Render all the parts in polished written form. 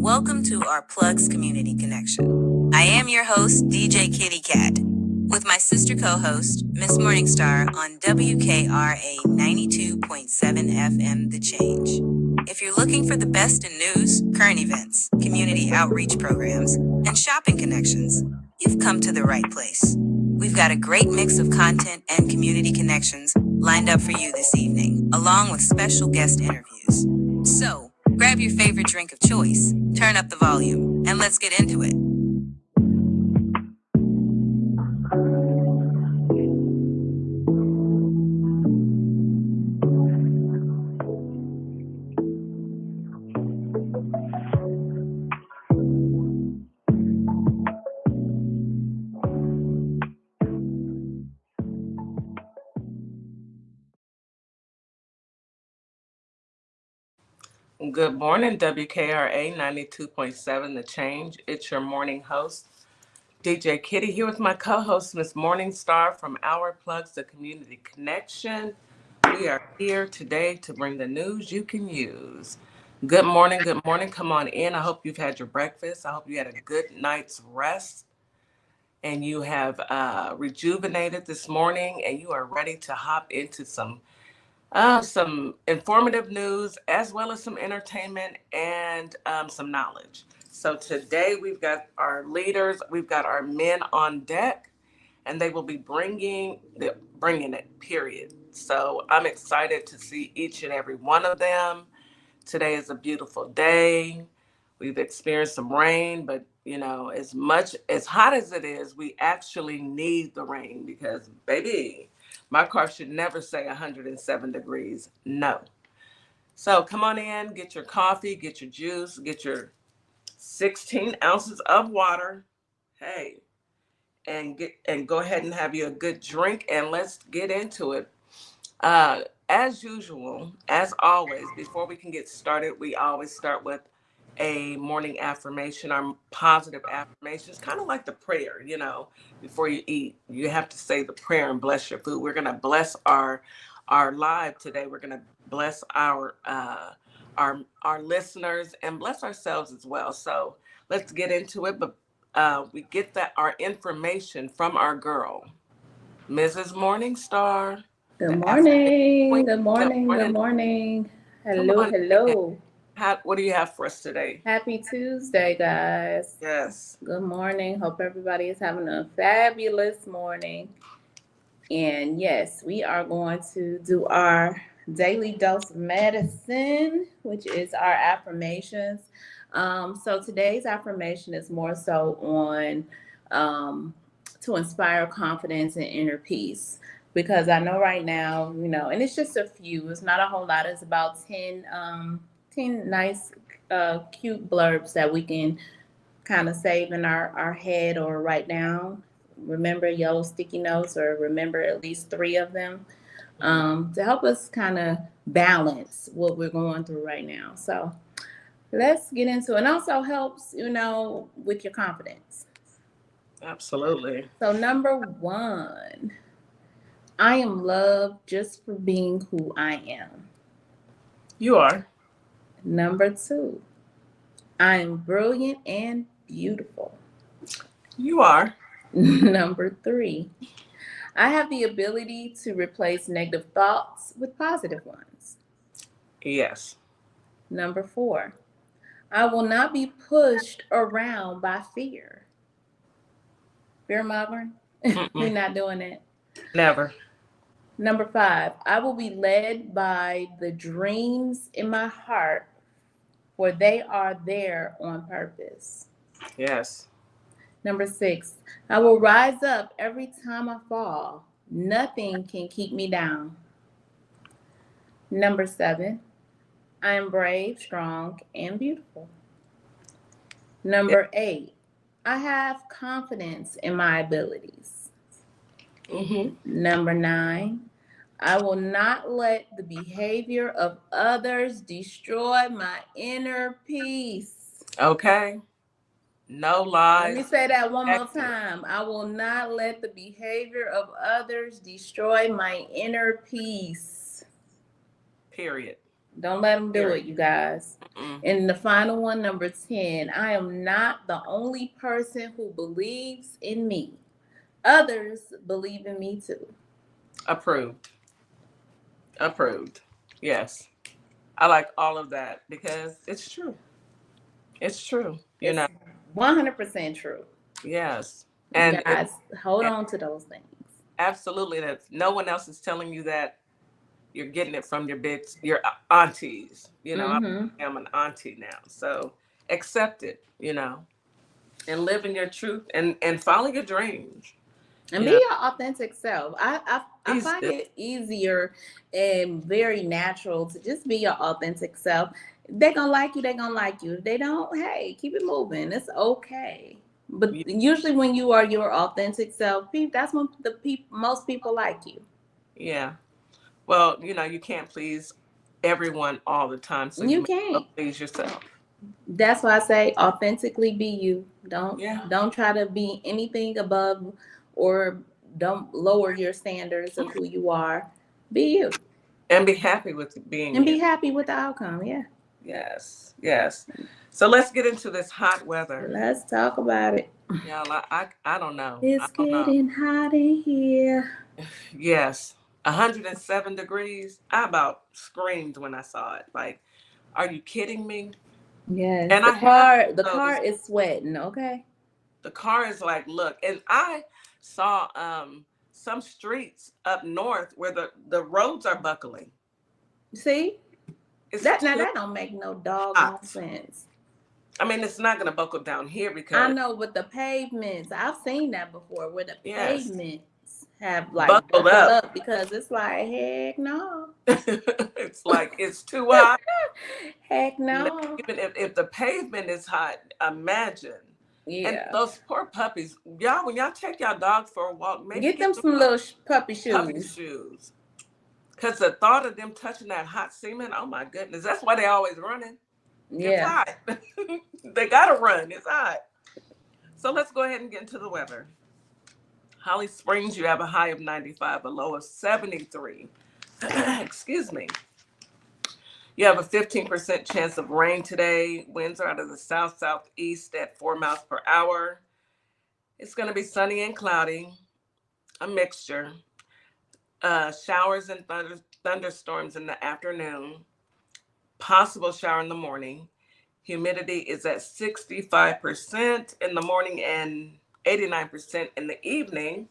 Welcome to our Plugs Community Connection. I am your host, DJ Kitty Cat, with my sister co-host, Miss Morningstar on WKRA 92.7 FM The Change. If you're looking for the best in news, current events, community outreach programs, and shopping connections, you've come to the right place. We've got a great mix of content and community connections lined up for you this evening, along with special guest interviews. So, grab your favorite drink of choice, turn up the volume, and let's get into it. Good morning, WKRA 92.7 The Change. It's your morning host, DJ Kitty, here with my co-host, Miss Morningstar from Our Plugs, the Community Connection. We are here today to bring the news you can use. Good morning, good morning. Come on in. I hope you've had your breakfast. I hope you had a good night's rest and you have rejuvenated this morning and you are ready to hop into some informative news as well as some entertainment and some knowledge. So today we've got our leaders, we've got our men on deck, and they will be bringing it, period. So I'm excited to see each and every one of them. Today is a beautiful day. We've experienced some rain, but as hot as it is, we actually need the rain because, baby, my car should never say 107 degrees. No. So come on in, get your coffee, get your juice, get your 16 ounces of water. Hey, and go ahead and have you a good drink, and let's get into it. As usual, as always, before we can get started, we always start with a morning affirmation, our positive affirmations, kind of like the prayer, before you eat, you have to say the prayer and bless your food. We're going to bless our live today. We're going to bless our listeners and bless ourselves as well. So let's get into it. But we get our information from our girl, Mrs. Morningstar. Good morning. Good morning. Good morning. Come Hello, on in. hello. What do you have for us today? Happy Tuesday, guys. Yes. Good morning. Hope everybody is having a fabulous morning. And yes, we are going to do our daily dose of medicine, which is our affirmations. So today's affirmation is more so on to inspire confidence and inner peace. Because I know right now, and it's just a few. It's not a whole lot. It's about 10 nice, cute blurbs that we can kind of save in our head or write down. Remember yellow sticky notes or remember at least 3 of them to help us kind of balance what we're going through right now. So let's get into it. And also helps, with your confidence. Absolutely. So number 1, I am loved just for being who I am. You are. Number 2, I am brilliant and beautiful. You are. Number 3, I have the ability to replace negative thoughts with positive ones. Yes. Number 4, I will not be pushed around by fear. Fear mongering? We're not doing it. Never. Number 5, I will be led by the dreams in my heart, for they are there on purpose. Yes. Number 6, I will rise up every time I fall. Nothing can keep me down. Number 7, I am brave, strong, and beautiful. Number 8, I have confidence in my abilities. Number 9, I will not let the behavior of others destroy my inner peace. Okay. No lies. Let me say that one more time. I will not let the behavior of others destroy my inner peace. Period. Don't let them do it, you guys. Mm-mm. And the final one, number 10, I am not the only person who believes in me. Others believe in me too. Approved. Approved. Yes. I like all of that because it's true. It's true. It's 100% true. Yes. You And guys, hold and on to those things. absolutely that no one else is telling you that. You're getting it from your aunties. Mm-hmm. I'm an auntie now. So accept it, and live in your truth and follow your dreams. And You be know, your authentic self. I please find do. it easier and very natural to just be your authentic self. They gonna like you, they gonna like you. If they don't, hey, keep it moving. It's okay. But usually when you are your authentic self, that's when most people like you. Yeah. Well, you can't please everyone all the time. So you You may as well can't. please yourself. That's why I say authentically be you. Don't Yeah. don't try to be anything above, or don't lower your standards of who you are. Be you. And be happy with being And you. be happy with the outcome. Yeah. Yes. Yes. So let's get into this hot weather. Let's talk about it. Y'all, I don't know. I It's don't know. getting hot in here. Yes, 107 degrees. I about screamed when I saw it. Like, are you kidding me? Yes. And The I have car the those. car is sweating, okay? The car is like, look, and I saw some streets up north where the roads are buckling. See? It's That now too that don't make no doggone hot. sense. I mean, it's not gonna buckle down here I because know, but the pavements, I've seen that before where the yes, pavements have like buckled buckled up. up because it's like, heck no. It's like it's too hot. Heck Now, no. even if the pavement is hot, imagine. And Yeah. those poor puppies, y'all, when y'all take y'all dog for a walk, maybe Get get them them some some little puppy puppy shoes. shoes. Because the thought of them touching that hot semen, oh my goodness, that's why they always running. It's Yeah. hot. They gotta run. It's hot. So let's go ahead and get into the weather. Holly Springs, you have a high of 95, a low of 73. Excuse me. You have a 15% chance of rain today. Winds are out of the south southeast at 4 miles per hour. It's going to be sunny and cloudy, a mixture. Showers and thunderstorms in the afternoon. Possible shower in the morning. Humidity is at 65% in the morning and 89% in the evening.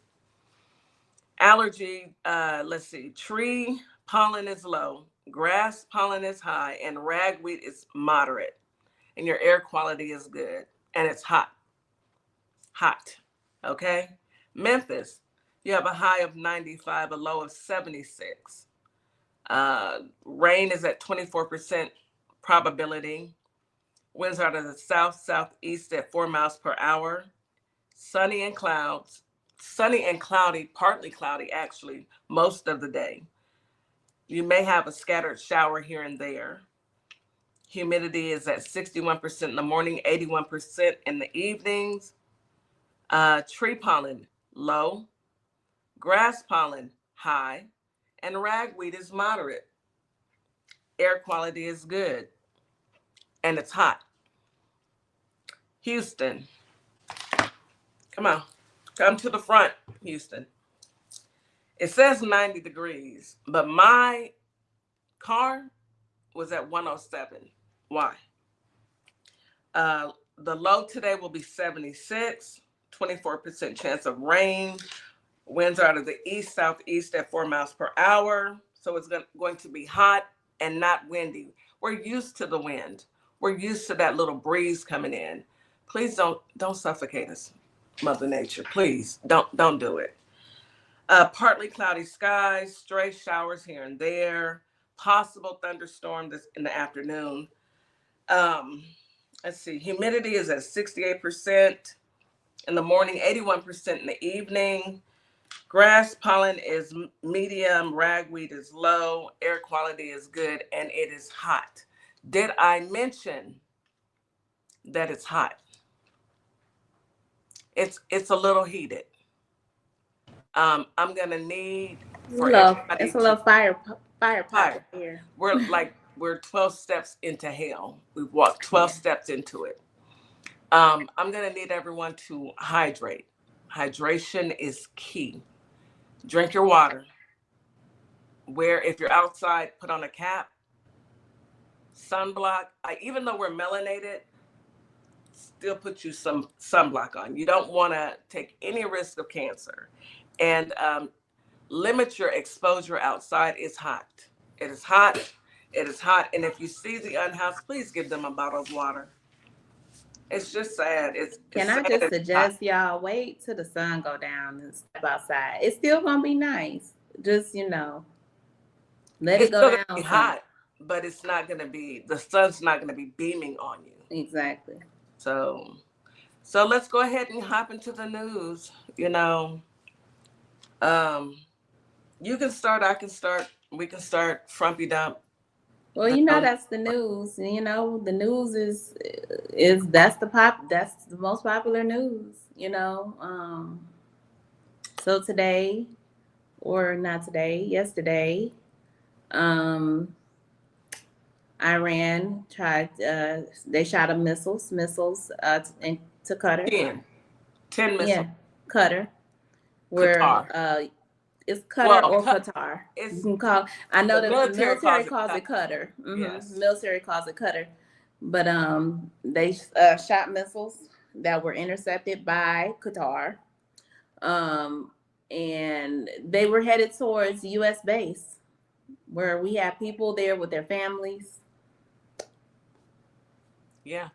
Allergy, let's see, tree pollen is low, grass pollen is high, and ragweed is moderate. And your air quality is good. And it's hot. Hot. Okay? Memphis, you have a high of 95, a low of 76. Rain is at 24% probability. Winds are out of the south southeast at 4 miles per hour. Sunny and clouds. Sunny and cloudy, partly cloudy actually, most of the day. You may have a scattered shower here and there. Humidity is at 61% in the morning, 81% in the evenings. Tree pollen, low. Grass pollen, high. And ragweed is moderate. Air quality is good. And it's hot. Houston, come on. Come to the front, Houston. It says 90 degrees, but my car was at 107. Why? The low today will be 76, 24% chance of rain. Winds are out of the east southeast at 4 miles per hour. So it's going to be hot and not windy. We're used to the wind. We're used to that little breeze coming in. Please don't suffocate us, Mother Nature. Please don't do it. Partly cloudy skies, stray showers here and there, possible thunderstorm this in the afternoon. Um, let's see, humidity is at 68% in the morning, 81% in the evening. Grass pollen is medium, ragweed is low, air quality is good, and it is hot. Did I mention that it's hot? It's a little heated. I'm gonna need for Love. everybody It's a to little fire pot fire. right here. We're like we're 12 steps into hell. We've walked 12 steps into it. I'm going to need everyone to hydrate. Hydration is key. Drink your water. If you're outside, put on a cap, sunblock. Even though we're melanated, still put you some sunblock on. You don't want to take any risk of cancer. And limit your exposure outside. It's hot. It is hot. It is hot. And if you see the unhoused, please give them a bottle of water. It's just sad. Can I just suggest y'all wait till the sun go down and step outside? It's still gonna be nice. Just let it go down. It's hot, but it's not gonna be. The sun's not gonna be beaming on you. Exactly. So let's go ahead and hop into the news. You can start. I can start. We can start. Frumpy dump. Well, that's the news. The news is that's the most popular news. So today, or not today, yesterday, Iran tried. They shot missiles into Qatar. 10 missiles. Yeah, Qatar. Where Qatar. It's Qatar or Qatar. You can call. I know the military calls it Qatar. Yes. Military calls it Qatar, but they shot missiles that were intercepted by Qatar, and they were headed towards U.S. base, where we have people there with their families. Yeah.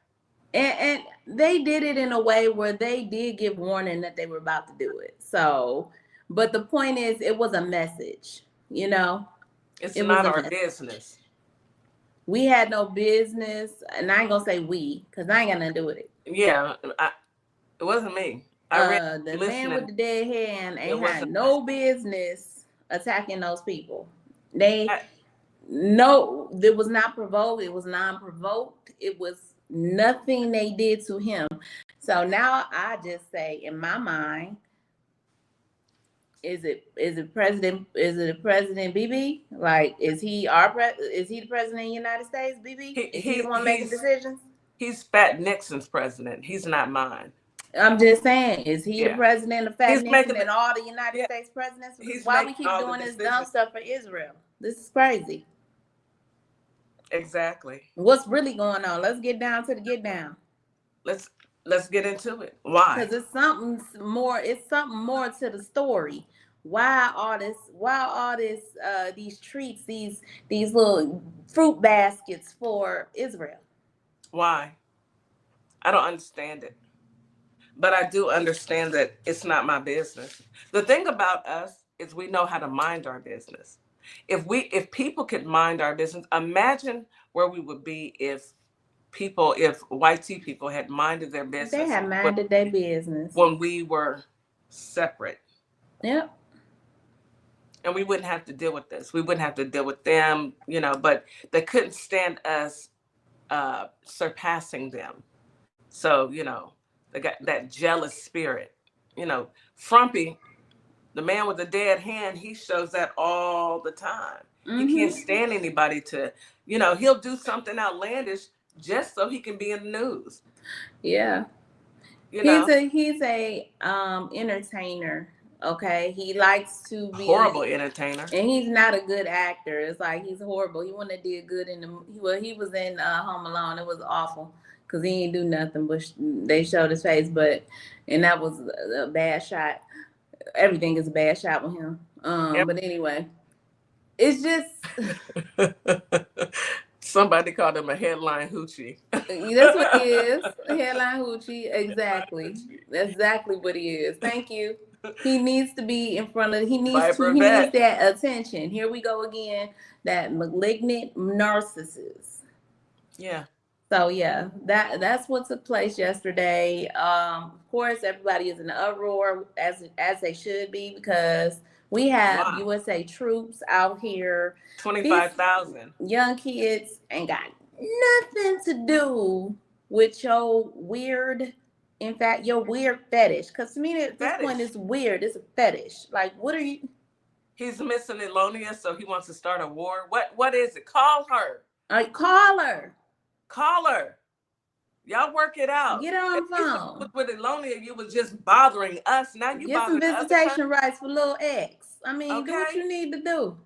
And they did it in a way where they did give warning that they were about to do it. So, but the point is, it was a message, It's not our business. We had no business, and I ain't gonna say we, because I ain't got nothing to do with it. Yeah, it wasn't me. The man with the dead hand had no business attacking those people. It was not provoked. It was non-provoked. It was nothing they did to him. So now I just say, in my mind, is it President BB? Like, is he the president of the United States, BB? Is he the one making decisions? He's Fat Nixon's president. He's not mine. I'm just saying, is he the president of Fat Nixon and all the United States presidents? Why we keep doing this dumb stuff for Israel? This is crazy. Exactly. What's really going on? Let's get down to the get down. Let's get into it. Why? Because it's something more to the story. Why all this these treats, these little fruit baskets for Israel? Why? I don't understand it. But I do understand that it's not my business. The thing about us is we know how to mind our business. If people could mind our business, imagine where we would be if white people had minded their business. They had minded their business when we were separate. Yep. And we wouldn't have to deal with this. We wouldn't have to deal with them, but they couldn't stand us surpassing them. So, they got that jealous spirit. Frumpy, the man with the dead hand, he shows that all the time. Mm-hmm. He can't stand anybody to, he'll do something outlandish just so he can be in the news. Yeah. He's a entertainer. Okay, he likes to be horrible entertainer, and he's not a good actor. It's like he's horrible. He wouldn't have did good he was in Home Alone. It was awful because he didn't do nothing, but they showed his face. And that was a bad shot. Everything is a bad shot with him. Yep. But anyway, it's just somebody called him a headline hoochie. That's what he is, a headline hoochie. Exactly, that's exactly what he is. Thank you. He needs to be in front of. He needs that attention. Here we go again. That malignant narcissist. Yeah. So yeah, that's what took place yesterday. Of course, everybody is in an uproar as they should be because we have USA troops out here. 25,000 young kids ain't got nothing to do with your weird. In fact, your weird fetish. Because to me, at this point, it's weird. It's a fetish. Like, what are you? He's missing Elonia, so he wants to start a war. What is it? Call her. All right, call her. Call her. Y'all work it out. Get her on At the least phone. if you was really lonely and you was just bothering us. Now you Get some bothering other people. visitation rights for little X. I mean, do what Okay? you need to do.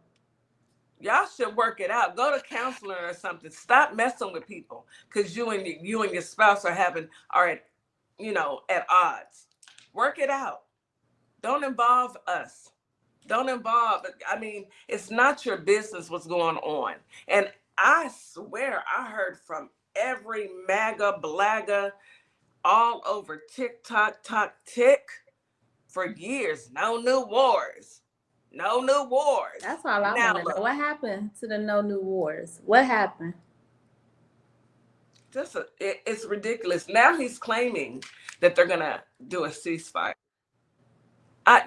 Y'all should work it out. Go to counseling or something. Stop messing with people because you and your spouse are at odds. Work it out. Don't involve us. Don't involve. I mean, it's not your business what's going on. And I swear I heard from every MAGA blagger all over TikTok, tick for years. No new wars. No new wars. That's all I Now want to know. look, What happened to the no new wars? What happened? it's ridiculous. Now he's claiming that they're gonna do a ceasefire. I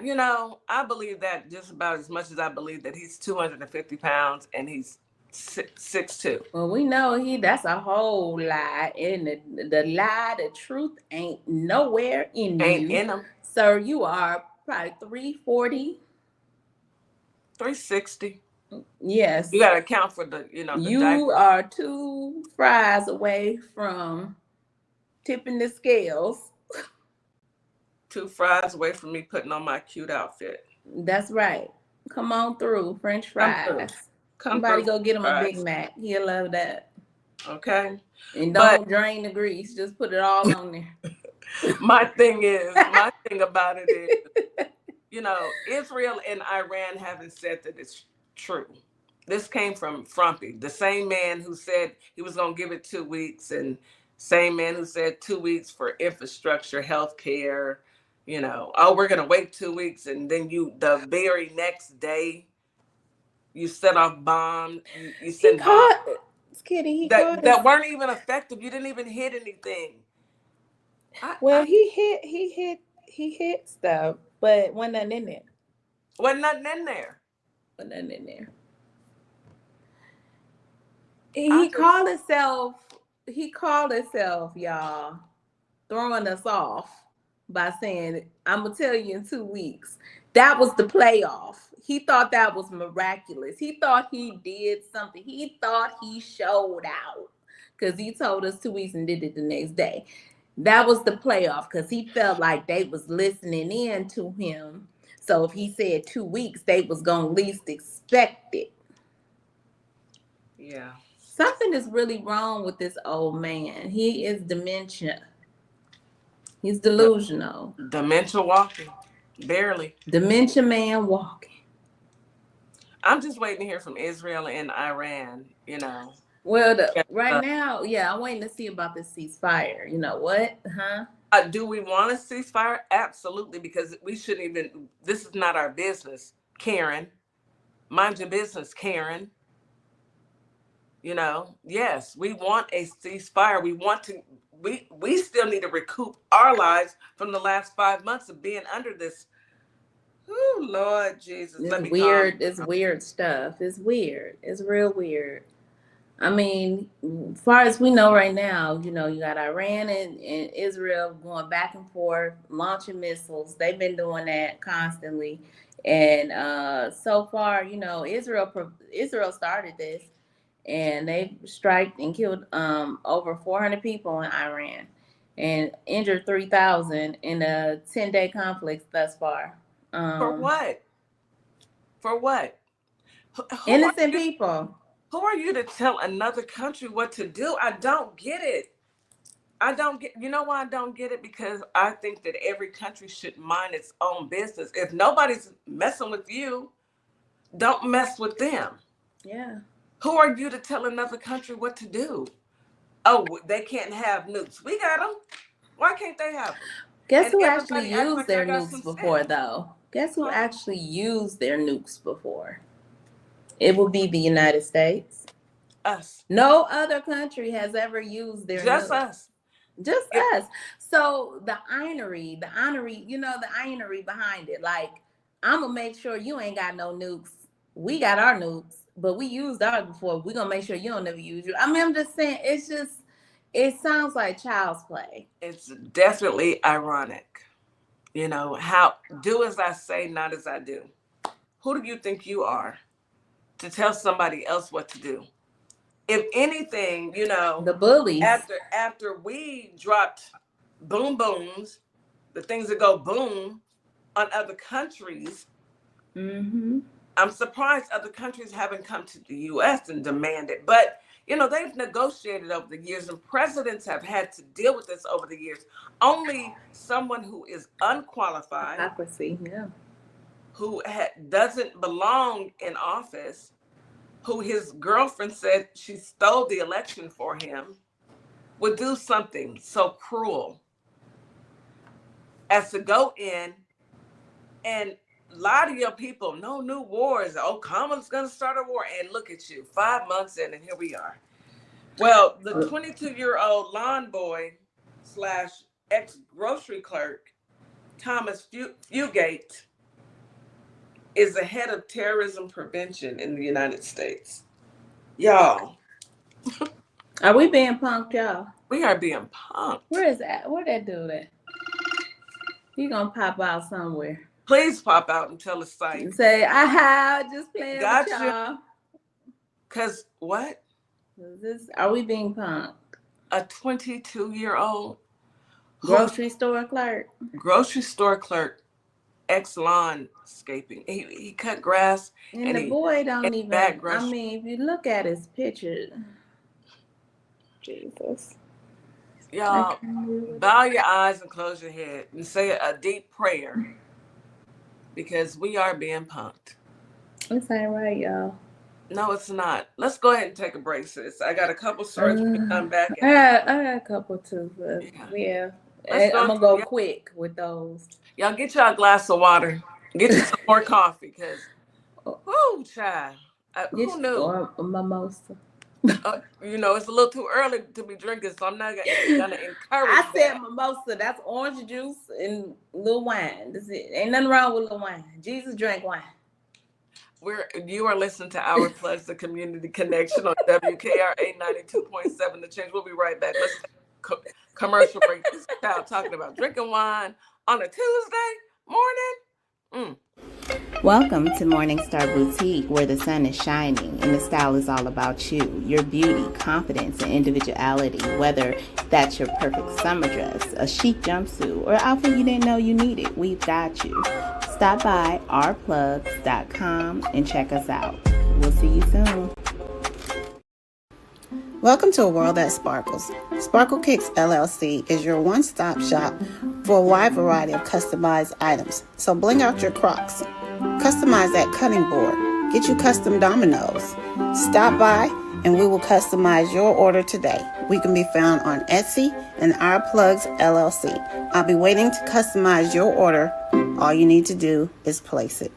believe that just about as much as I believe that he's 250 pounds and he's 6'2". Well, we know that's a whole lie, and the truth ain't nowhere in Ain't you. in him. Sir, you are probably 340. 360. Yes. You gotta account for the You diaper. are 2 fries away from tipping the scales. 2 fries away from me putting on my cute outfit. That's right. Come on through, French fries. Somebody go get him a Big Mac. He'll love that. Okay. And don't drain the grease. Just put it all on there. my thing about it is, Israel and Iran haven't said that it's true. This came from Frumpy, the same man who said he was going to give it 2 weeks, and same man who said 2 weeks for infrastructure, health care. We're going to wait 2 weeks, and then the very next day, you set off bombs. You sent bombs that weren't even effective. You didn't even hit anything. He hit stuff, but wasn't nothing in there. Wasn't nothing in there. He called himself, y'all, throwing us off by saying, I'm gonna tell you in 2 weeks. That was the playoff. He thought that was miraculous. He thought he did something. He thought he showed out because he told us 2 weeks and did it the next day. That was the playoff because he felt like they was listening in to him. So if he said 2 weeks, they was gonna least expect it. Yeah. Something is really wrong with this old man. He is dementia. He's delusional. Dementia walking. Barely. Dementia man walking. I'm just waiting to hear from Israel and Iran, Well, right now, I'm waiting to see about this ceasefire. You know what? Do we want a ceasefire? Absolutely, because we shouldn't even, this is not our business, Karen. Mind your business, Karen. Yes, we want a ceasefire. We still need to recoup our lives from the last 5 months of being under this. Oh, Lord Jesus. It's weird stuff. It's weird. It's real weird. I mean, as far as we know right now, you got Iran and Israel going back and forth, launching missiles. They've been doing that constantly. And so far, Israel started this. And they striked and killed over 400 people in Iran and injured 3,000 in a 10-day conflict thus far. For what? Innocent people. Who are you to tell another country what to do? I don't get it. You know why I don't get it? Because I think that every country should mind its own business. If nobody's messing with you, don't mess with them. Yeah. Who are you to tell another country what to do? Oh, they can't have nukes. We got them. Why can't they have them? Guess who actually used their nukes before, though? It will be the United States. Us. No other country has ever used their nukes. Just us. So the irony behind it, like, I'm gonna make sure you ain't got no nukes. We got our nukes, but we used ours before. We're gonna make sure you don't never use yours. I mean, I'm just saying, it sounds like child's play. It's definitely ironic. How do as I say, not as I do. Who do you think you are to tell somebody else what to do? if anything, The bullies. after we dropped boom booms, the things that go boom on other countries, I'm surprised other countries haven't come to the U.S. and demanded. But, they've negotiated over the years, and presidents have had to deal with this over the years. Only someone who is unqualified, Hypocrisy, yeah, who doesn't belong in office, who his girlfriend said she stole the election for him, would do something so cruel as to go in and lie to your people. No new wars. Oh, Kamala's going to start a war. And look at you, 5 months in, and here we are. Well, the 22-year-old lawn boy / ex-grocery clerk, Thomas Fugate, is the head of terrorism prevention in the United States. Y'all. Are we being punked, y'all? We are being punked. Where is that? Where that dude at? He gonna pop out somewhere. Please pop out and tell us psych. And say, aha, just playing Got with y'all. Because what? Are we being punked? A 22-year-old grocery store clerk, ex-landscaping. He cut grass. And the boy don't even, I mean, if you look at his picture, Jesus. Y'all, bow your eyes and close your head and say a deep prayer, because we are being punked. This ain't right, y'all. No, it's not. Let's go ahead and take a break, sis. I got a couple stories when we come back. I got a couple too, but yeah. I'm going to go quick with those. Y'all get y'all a glass of water. Get you some more coffee, because, oh, child. Who knew? Or a mimosa. It's a little too early to be drinking, so I'm not going to encourage I said mimosa. That's orange juice and little wine. That's it. Ain't nothing wrong with little wine. Jesus drank wine. You are listening to Our Plugs, the Community Connection on WKRA 92.7 The Change. We'll be right back. Let's take a commercial break. This child talking about drinking wine on a Tuesday morning. Welcome to Morningstar Boutique, where the sun is shining and the style is all about you, your beauty, confidence, and individuality. Whether that's your perfect summer dress, a chic jumpsuit, or outfit you didn't know you needed, we've got you. Stop by ourplugs.com and check us out. We'll see you soon. Welcome to a world that sparkles. Sparkle Kicks LLC is your one-stop shop for a wide variety of customized items. So bling out your Crocs. Customize that cutting board. Get you custom dominoes. Stop by and we will customize your order today. We can be found on Etsy and Our Plugs LLC. I'll be waiting to customize your order. All you need to do is place it.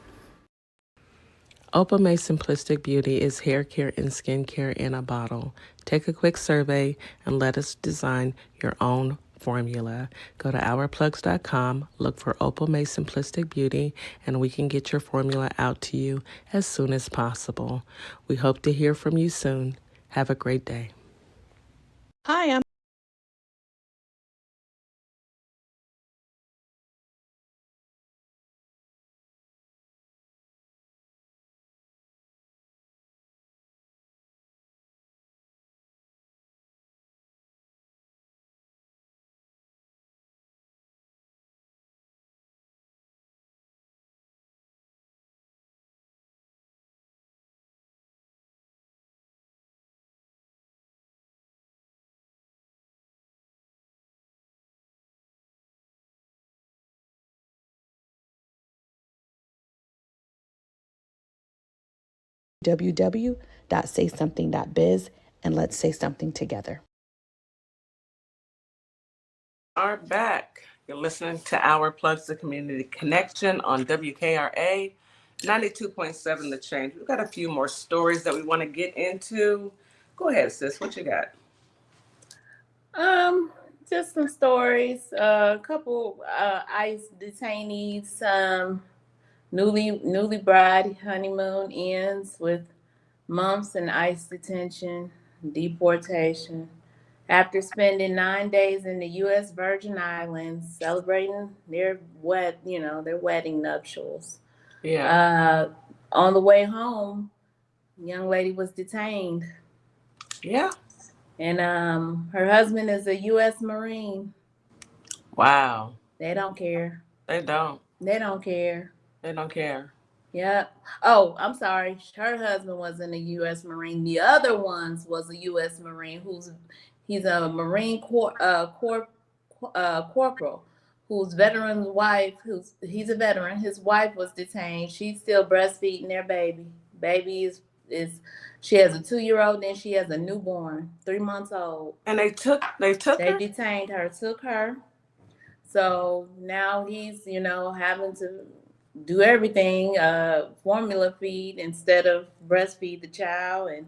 Opal May Simplistic Beauty is hair care and skincare in a bottle. Take a quick survey and let us design your own formula. Go to ourplugs.com, look for Opal May Simplistic Beauty, and we can get your formula out to you as soon as possible. We hope to hear from you soon. Have a great day. Hi, I'm www.saysomething.biz, and let's say something together. Are back. You're listening to Our Plugs, the Community Connection on WKRA 92.7 The Change. We've got a few more stories that we want to get into. Go ahead, sis. What you got? Just some stories. A couple ICE detainees. Newly bride honeymoon ends with months in ICE detention, deportation. After spending 9 days in the U.S. Virgin Islands celebrating their wedding nuptials. Yeah. On the way home, young lady was detained. Yeah. And her husband is a U.S. Marine. Wow. They don't care. They don't. They don't care. They don't care. Yep. Oh, I'm sorry. Her husband wasn't a U.S. Marine. The other ones was a U.S. Marine he's a Marine corporal whose veteran's wife, he's a veteran. His wife was detained. She's still breastfeeding their baby. Baby is she has a 2-year-old, then she has a newborn, 3 months old. And they took They her? detained her, took her. So now he's, having to do everything, formula feed instead of breastfeed the child. And,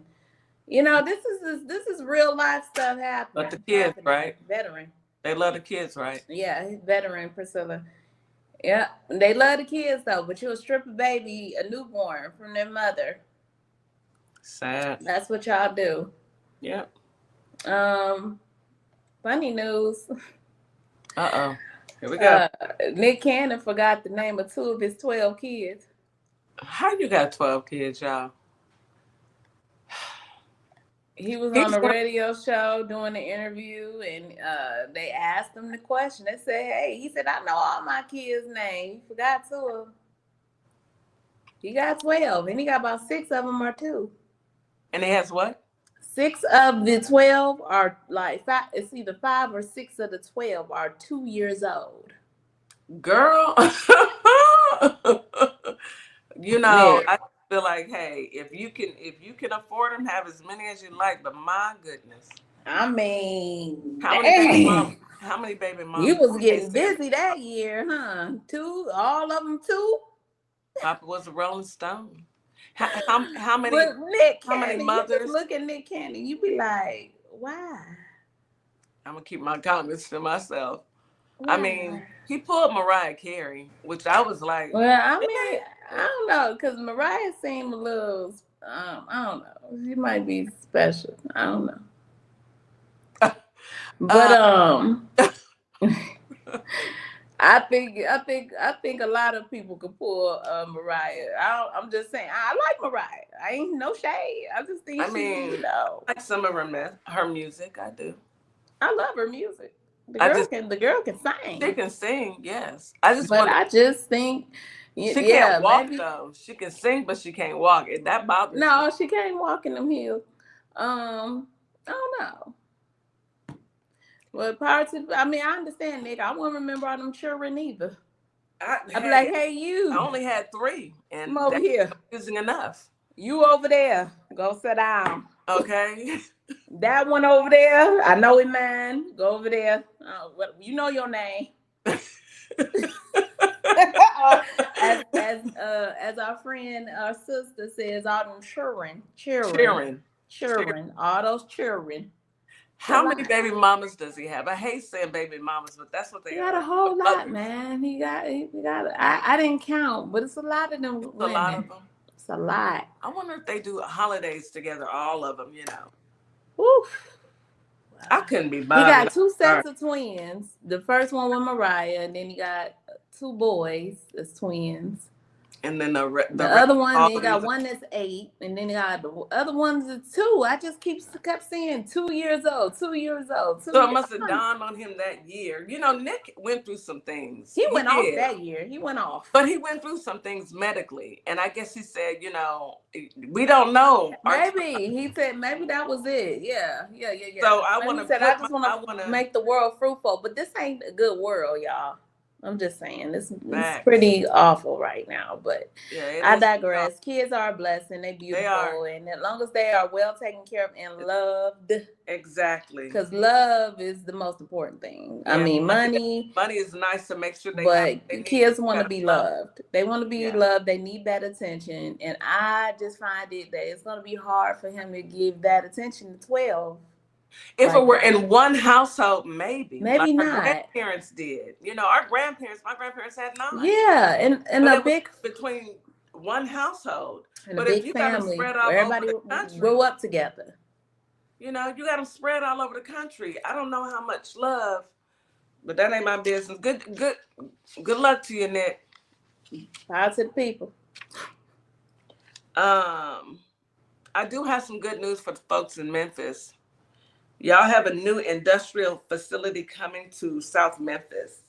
this is real life stuff happening. But the kids, right? Veteran. They love the kids, right? Yeah, veteran Priscilla. Yeah, they love the kids though, but you'll strip a baby, a newborn, from their mother. Sad. That's what y'all do. Yep. Funny news. Uh-oh. Here we go. Nick Cannon forgot the name of 2 of his 12 kids. How you got 12 kids, y'all? He was on a radio show doing an interview, and they asked him the question. They said, "Hey," he said, "I know all my kids' names. He forgot 2 of them. He got 12, and he got about 6 of them are 2. And he has what? 6 of the 12 are like 5. It's either 5 or 6 of the 12 are 2 years old. Girl, I feel like, hey, if you can afford them, have as many as you like. But my goodness, I mean, how many baby moms? You was getting busy that year, huh? 2, all of them 2. Papa was a Rolling Stone. How many? But Nick how many Cannon, mothers? You just look at Nick Cannon, you be like, why? I'm gonna keep my comments to myself. Why? I mean, he pulled Mariah Carey, which I was like, well, I mean, I don't know, because Mariah seemed a little, I don't know, she might be special. I don't know. But I think a lot of people could pull Mariah. I'm just saying, I like Mariah. I ain't no shade. I just think I like some of her music. I do. I love her music. The girl can sing. She can sing, yes. I just think she can't walk though. She can sing, but she can't walk. That bothers me. No, she can't walk in them heels. I don't know. Well, I understand, Nick. I won't remember all them children either. I'd be like, hey, you. I only had 3, and come over here. Using enough. You over there. Go sit down. Okay. That one over there. I know it, man. Go over there. You know your name. As our friend, our sister says, all them children. All those children. How many baby mamas does he have? I hate saying baby mamas, but that's what they are. He got a whole lot, man. He got. I didn't count, but it's a lot of them. A lot of them. It's a lot. I wonder if they do holidays together, all of them. Oof. I couldn't be bothered. He got 2 sets of twins. The first one with Mariah, and then he got 2 boys as twins. And then the other one, then you got one that's 8, and then you got the other ones that's 2. I just kept seeing 2 years old, 2 years old. So it must have dawned on him that year. Nick went through some things. He went off that year. He went off. But he went through some things medically. And I guess he said, we don't know. Maybe. He said maybe that was it. Yeah. So I just want to make the world fruitful. But this ain't a good world, y'all. I'm just saying, it's pretty awful right now, but I digress. Awful. Kids are a blessing. They're beautiful. And as long as they are well taken care of and loved. Exactly. Because love is the most important thing. Yeah, I mean, money is nice to make sure kids want to be loved. They want to be loved. They need that attention. And I just find it that it's going to be hard for him to give that attention to 12. If it were in one household, maybe not. Our grandparents did. My grandparents had 9. Yeah, and a big between one household. And but a big if you family, got them spread all everybody over the country, grew up together. You got them spread all over the country. I don't know how much love, but that ain't my business. Good luck to you, Nick. Power to the people. I do have some good news for the folks in Memphis. Y'all have a new industrial facility coming to South Memphis.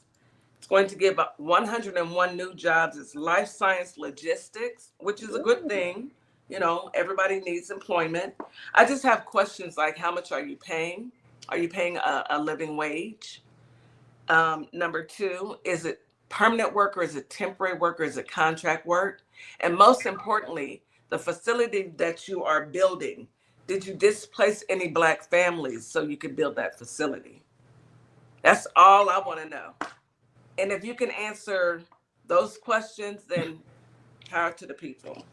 It's going to give 101 new jobs. It's life science logistics, which is a good thing. You know, everybody needs employment. I just have questions like, how much are you paying? Are you paying a living wage? Number two, is it permanent work or is it temporary work or is it contract work? And most importantly, the facility that you are building, did you displace any Black families so you could build that facility? That's all I want to know. And if you can answer those questions, then power to the people.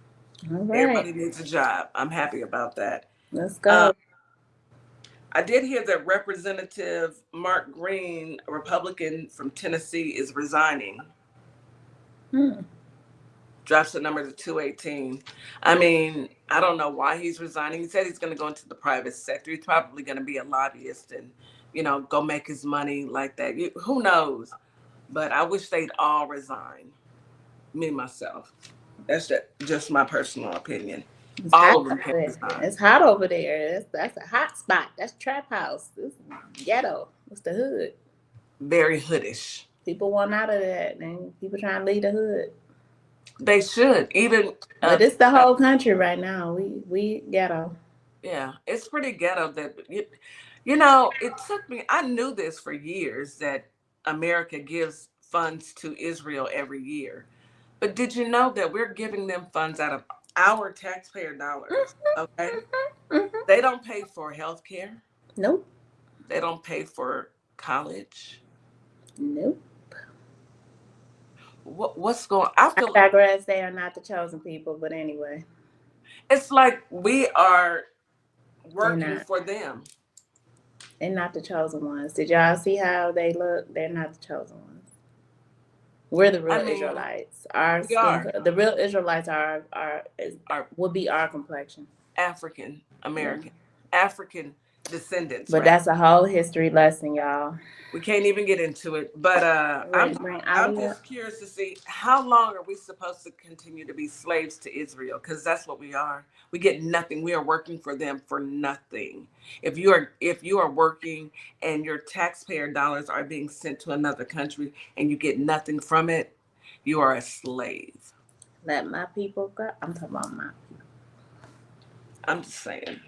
All right. Everybody needs a job. I'm happy about that. Let's go. I did hear that Representative Mark Green, a Republican from Tennessee, is resigning. Drops the number to 218. I mean, I don't know why he's resigning. He said he's going to go into the private sector. He's probably going to be a lobbyist and, you know, go make his money like that. Who knows? But I wish they'd all resign. Me, myself. That's just my personal opinion. All of them can resign. It's hot over there. That's a hot spot. That's trap house. This is ghetto. It's the hood. Very hoodish. People want out of that, and people trying to leave the hood. They should. Even but it's the whole country right now. We ghetto. Yeah, it's pretty ghetto. That you know, it took me. I knew this for years that America gives funds to Israel every year, but did you know that we're giving them funds out of our taxpayer dollars? Okay, they don't pay for health care. Nope. They don't pay for college. Nope. What's going on? I feel I digress. They are not the chosen people, but anyway. It's like we are working for them. They're not the chosen ones. Did y'all see how they look? They're not the chosen ones. We're the real Israelites. The real Israelites would be our complexion. African American, African descendants. But that's a whole history lesson, y'all. We can't even get into it. But I'm just curious to see, how long are we supposed to continue to be slaves to Israel? Because that's what we are. We get nothing. We are working for them for nothing. If you are working and your taxpayer dollars are being sent to another country and you get nothing from it, you are a slave. Let my people go. I'm talking about my people. I'm just saying.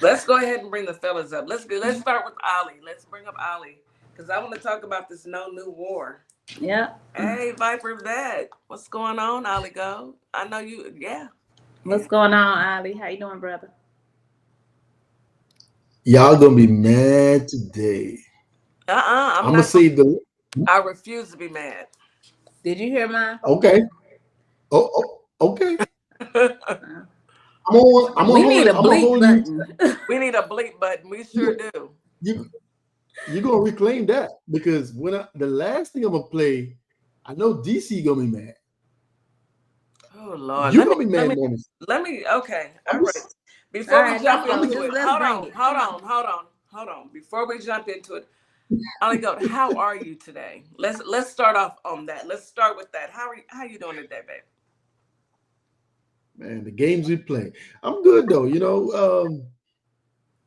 Let's go ahead and bring the fellas up. Let's start with Ali. Let's bring up Ali, because I want to talk about this no new war. Yeah. Hey, Viper Vet. What's going on, Ali Go? I know you. Yeah. What's going on, Ali? How you doing, brother? Y'all gonna be mad today. I'm gonna save the. I refuse to be mad. Did you hear mine? Okay. Oh, okay. We need a bleep button. We need a bleep button. We sure do. You're gonna reclaim that, because when the last thing I'm gonna play, I know DC gonna be mad. Oh Lord, you're gonna be mad. Let me. Okay, all right. Before we jump into it, hold on. Before we jump into it, Ali Go, how are you today? Let's start off on that. Let's start with that. How you doing today, babe? Man, the games we play, I'm good though. You know,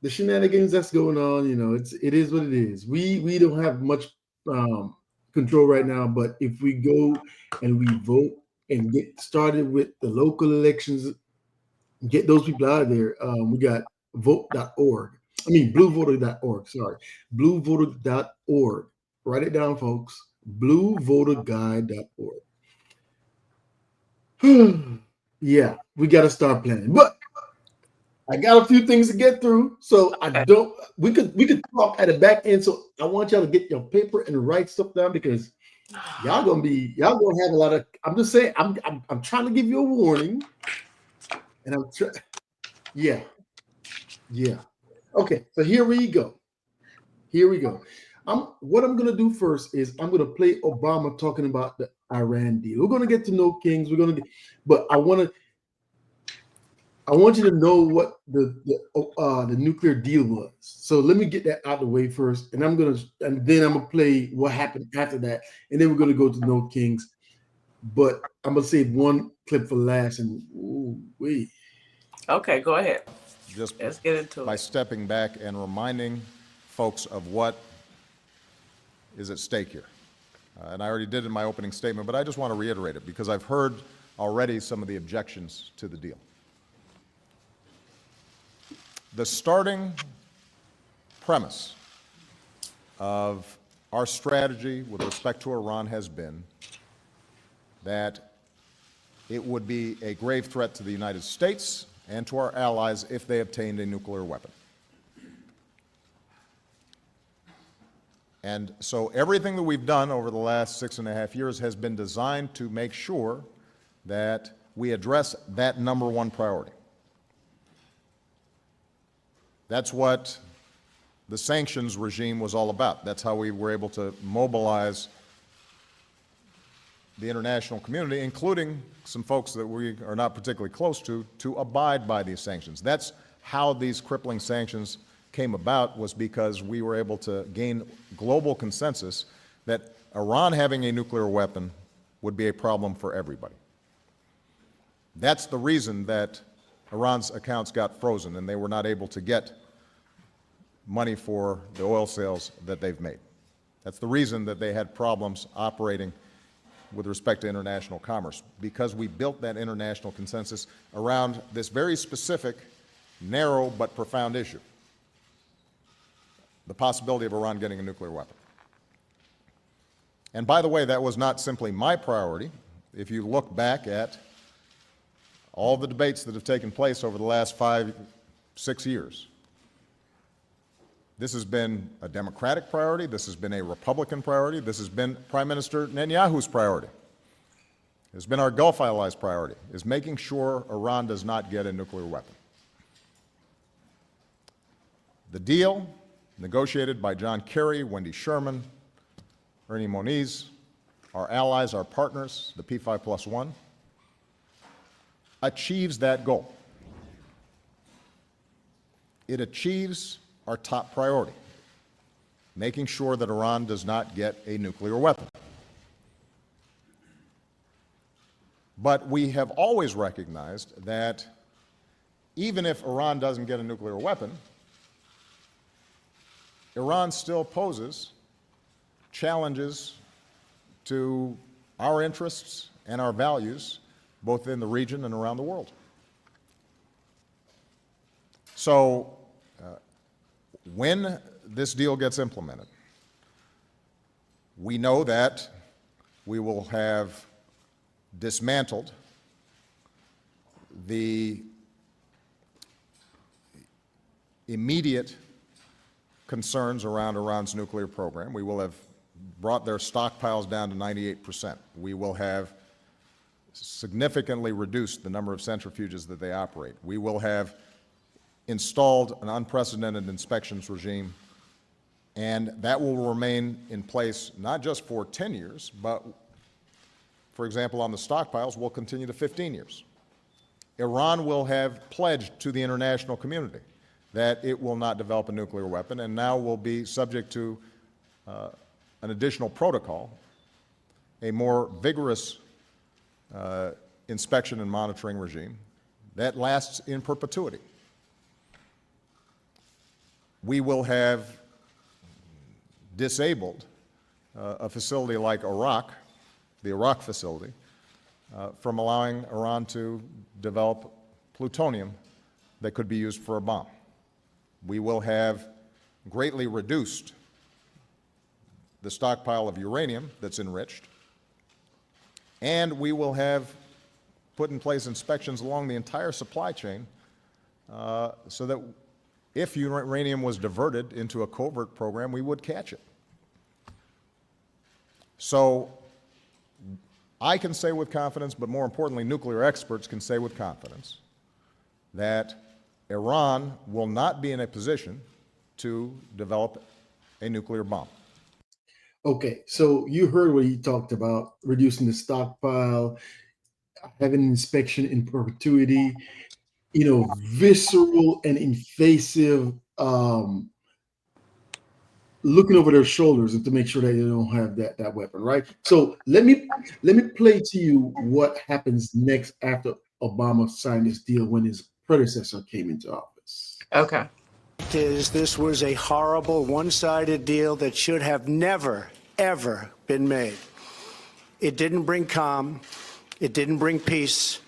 the shenanigans that's going on. You know, it is what it is. We don't have much control right now, but if we go and we vote and get started with the local elections, get those people out of there. We got vote.org. I mean, bluevoter.org. Sorry, bluevoter.org. Write it down, folks. bluevoterguide.org. Yeah, we got to start planning. But I got a few things to get through, so we could talk at the back end. So I want y'all to get your paper and write stuff down, because y'all gonna have a lot of. I'm just saying. I'm trying to give you a warning, and yeah. Okay, so here we go. What I'm gonna do first is I'm gonna play Obama talking about the Iran deal. We're gonna get to know Kings. But I want you to know what the nuclear deal was. So let me get that out of the way first, and then I'm gonna play what happened after that, and then we're gonna go to No Kings. But I'm gonna save one clip for last, and wait. Okay, go ahead. just Let's get into by it. stepping back and reminding folks of what is at stake here. And I already did in my opening statement, but I just want to reiterate it because I've heard already some of the objections to the deal. The starting premise of our strategy with respect to Iran has been that it would be a grave threat to the United States and to our allies if they obtained a nuclear weapon. And so everything that we've done over the last 6.5 years has been designed to make sure that we address that number one priority. That's what the sanctions regime was all about. That's how we were able to mobilize the international community, including some folks that we are not particularly close to abide by these sanctions. That's how these crippling sanctions came about, was because we were able to gain global consensus that Iran having a nuclear weapon would be a problem for everybody. That's the reason that Iran's accounts got frozen and they were not able to get money for the oil sales that they've made. That's the reason that they had problems operating with respect to international commerce, because we built that international consensus around this very specific, narrow but profound issue: the possibility of Iran getting a nuclear weapon. And by the way, that was not simply my priority. If you look back at all the debates that have taken place over the last 5-6 years, this has been a Democratic priority, this has been a Republican priority, this has been Prime Minister Netanyahu's priority. It's been our Gulf allies' priority, is making sure Iran does not get a nuclear weapon. The deal, negotiated by John Kerry, Wendy Sherman, Ernie Moniz, our allies, our partners, the P5+1, achieves that goal. It achieves our top priority, making sure that Iran does not get a nuclear weapon. But we have always recognized that even if Iran doesn't get a nuclear weapon, Iran still poses challenges to our interests and our values, both in the region and around the world. So, when this deal gets implemented, we know that we will have dismantled the immediate concerns around Iran's nuclear program. We will have brought their stockpiles down to 98%. We will have significantly reduced the number of centrifuges that they operate. We will have installed an unprecedented inspections regime, and that will remain in place not just for 10 years, but, for example, on the stockpiles, will continue to 15 years. Iran will have pledged to the international community that it will not develop a nuclear weapon, and now will be subject to an additional protocol, a more vigorous inspection and monitoring regime that lasts in perpetuity. We will have disabled a facility like Iraq, the Iraq facility, from allowing Iran to develop plutonium that could be used for a bomb. We will have greatly reduced the stockpile of uranium that's enriched, and we will have put in place inspections along the entire supply chain so that if uranium was diverted into a covert program, we would catch it. So I can say with confidence, but more importantly, nuclear experts can say with confidence, that Iran will not be in a position to develop a nuclear bomb. Okay, so you heard what he talked about: reducing the stockpile, having inspection in perpetuity, visceral and invasive, looking over their shoulders and to make sure that they don't have that weapon, right? So let me play to you what happens next after Obama signed this deal when his predecessor came into office. Okay. This was a horrible one-sided deal that should have never, ever been made. It didn't bring calm, it didn't bring peace,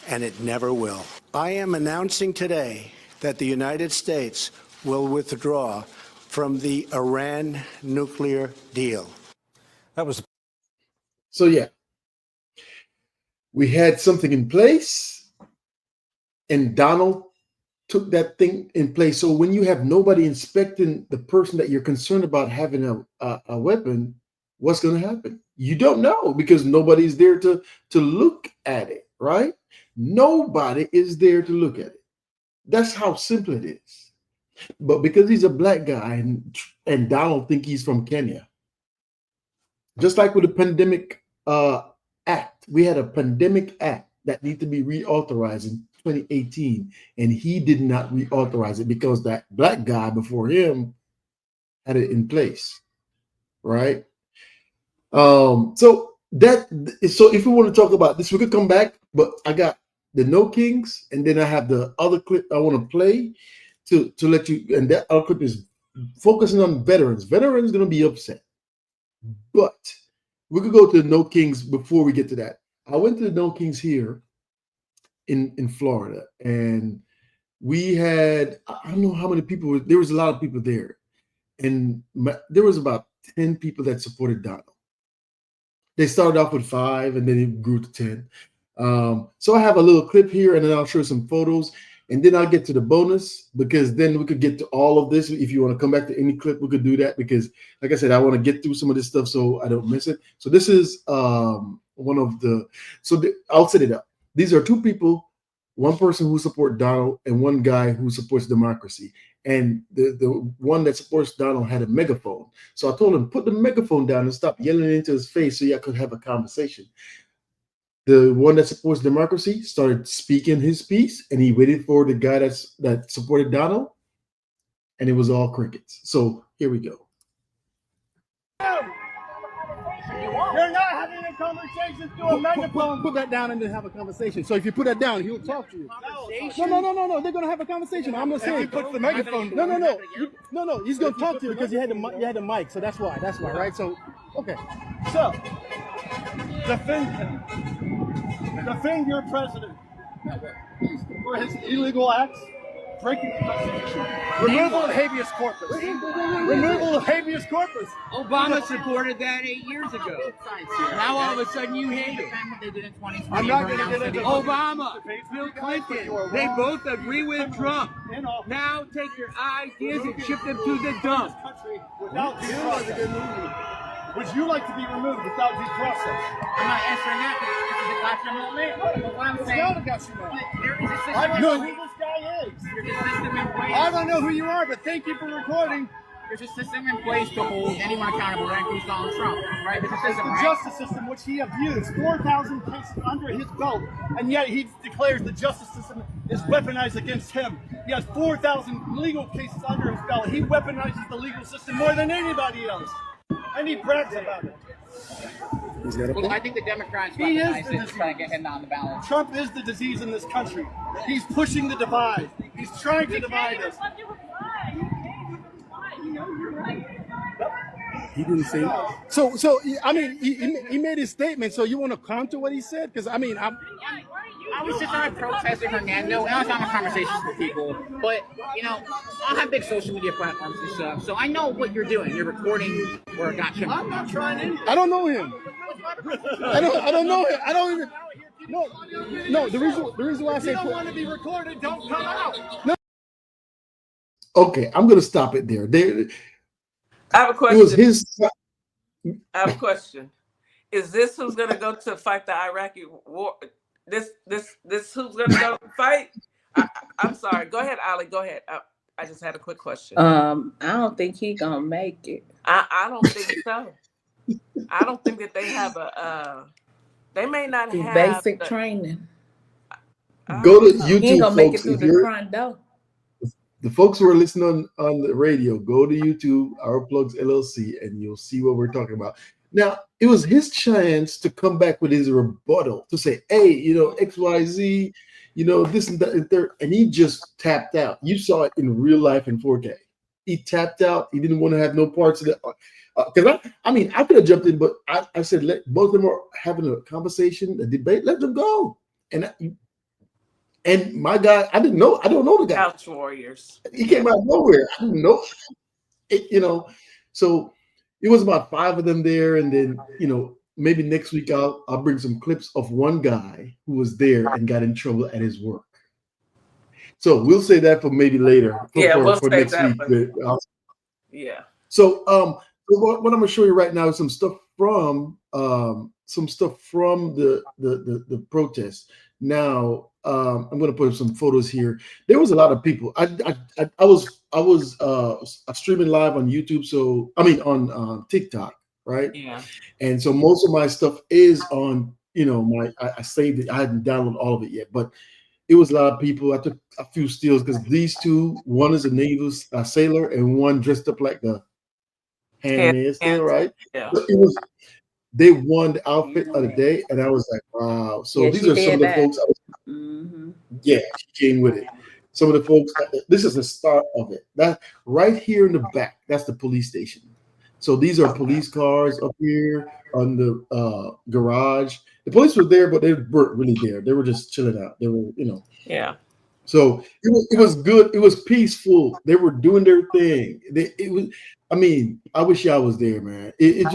and it never will. I am announcing today that the United States will withdraw from the Iran nuclear deal. That was So yeah, we had something in place, and Donald took that thing in place. So when you have nobody inspecting the person that you're concerned about having a weapon, what's going to happen? You don't know, because nobody's there to look at it, right? Nobody is there to look at it. That's how simple it is. But because he's a black guy and Donald think he's from Kenya, just like with the pandemic act, we had a pandemic act that needed to be reauthorized in 2018, and he did not reauthorize it because that black guy before him had it in place, right? So if we want to talk about this, we could come back, but I got the No Kings, and then I have the other clip I want to play to let you, and that other clip is focusing on veterans. Veterans going to be upset, but we could go to the No Kings before we get to that. I went to the No Kings here in Florida, and we had, I don't know how many people, there was a lot of people there, and there was about 10 people that supported Donald. They started off with 5, and then it grew to 10. So I have a little clip here, and then I'll show some photos, and then I'll get to the bonus, because then we could get to all of this. If you want to come back to any clip, we could do that, because like I said, I want to get through some of this stuff so I don't miss it. So this is one of the, I'll set it up. These are 2 people, one person who supports Donald and one guy who supports democracy. And the one that supports Donald had a megaphone. So I told him, put the megaphone down and stop yelling into his face so y'all could have a conversation. The one that supports democracy started speaking his piece, and he waited for the guy that supported Donald, and it was all crickets. So here we go. You're not having a conversation through a megaphone. Put that down and then have a conversation. So if you put that down, he'll talk to you. No. They're gonna have a conversation. I'm not saying. He puts the megaphone. No. He's gonna talk to you because you had the mic. So that's why. Right. So okay. So defend your president for his illegal acts. Breaking the Constitution. Removal of habeas corpus. Removal of habeas corpus. Obama supported that 8 years ago. Now all of a sudden you hate it. I'm not going to get into Obama, Bill Clinton, they both agree with Trump. Now take your ideas and ship them to the dump. Without due process. Would you like to be removed without due process? I'm not answering that because this is a classroom moment. But what I'm It's saying, not a gotcha moment. there is a system. I don't know who this guy is. There's a system in place. I don't know who you are, but thank you for recording. There's a system in place to hold anyone accountable, that includes Donald Trump. Right? There's a It's system, the right? justice system which he abused. 4,000 cases under his belt, and yet he declares the justice system is weaponized against him. He has 4,000 legal cases under his belt. He weaponizes the legal system more than anybody else, and he brags about it. Well, I think the Democrats He is recognize the it, trying to get him on the ballot. Trump is the disease in this country. He's pushing the divide. He's trying to divide us. He didn't say. So I mean, he made his statement. So you want to counter what he said? Because I mean, I was just on protesting Hernando, and I was having conversations with people. But, you know, I have big social media platforms and stuff, so I know what you're doing. You're recording where it got him. I'm not trying to. I don't know him. I don't know him. I don't even. No. The reason why I say If you don't want to be recorded, don't come out. No. Okay, I'm going to stop it there. I have a question. It was his. I have a question. Is this who's going to go to fight the Iraqi war? This who's going to go fight? I'm sorry. Go ahead, Ali. Go ahead. I just had a quick question. I don't think he gonna make it. I don't think so. I don't think that they have they may not have basic training. Go to YouTube, He ain't gonna make it folks. through the front door. The folks who are listening on the radio, go to YouTube, Our Plugs LLC, and you'll see what we're talking about. Now, it was his chance to come back with his rebuttal to say, hey, XYZ, this and that and third, and he just tapped out. You saw it in real life in 4K. He tapped out. He didn't want to have no parts of it. Because I could have jumped in, but I said, let both of them are having a conversation, a debate. Let them go. And my guy, I don't know the guy. Couch warriors. He came out of nowhere. I didn't know. So it was about 5 of them there, and then maybe next week I'll bring some clips of one guy who was there and got in trouble at his work. So we'll say that for maybe later. For next week. Yeah. So what I'm gonna show you right now is some stuff from the protest. Now I'm gonna put up some photos here. There was a lot of people. I was streaming live on YouTube. So on TikTok, right? Yeah. And so most of my stuff is on I saved it. I hadn't downloaded all of it yet, but it was a lot of people. I took a few steals because these two, one is a naval sailor and one dressed up like a handmaid still, right? Yeah. But they won the outfit of the day, and I was like, wow. So these are some of the folks. Yeah, she came with it. Some of the folks. This is the start of it. That right here in the back. That's the police station. So these are police cars up here on the garage. The police were there, but they weren't really there. They were just chilling out. They were, Yeah. So it was good. It was peaceful. They were doing their thing. I wish y'all was there, man. It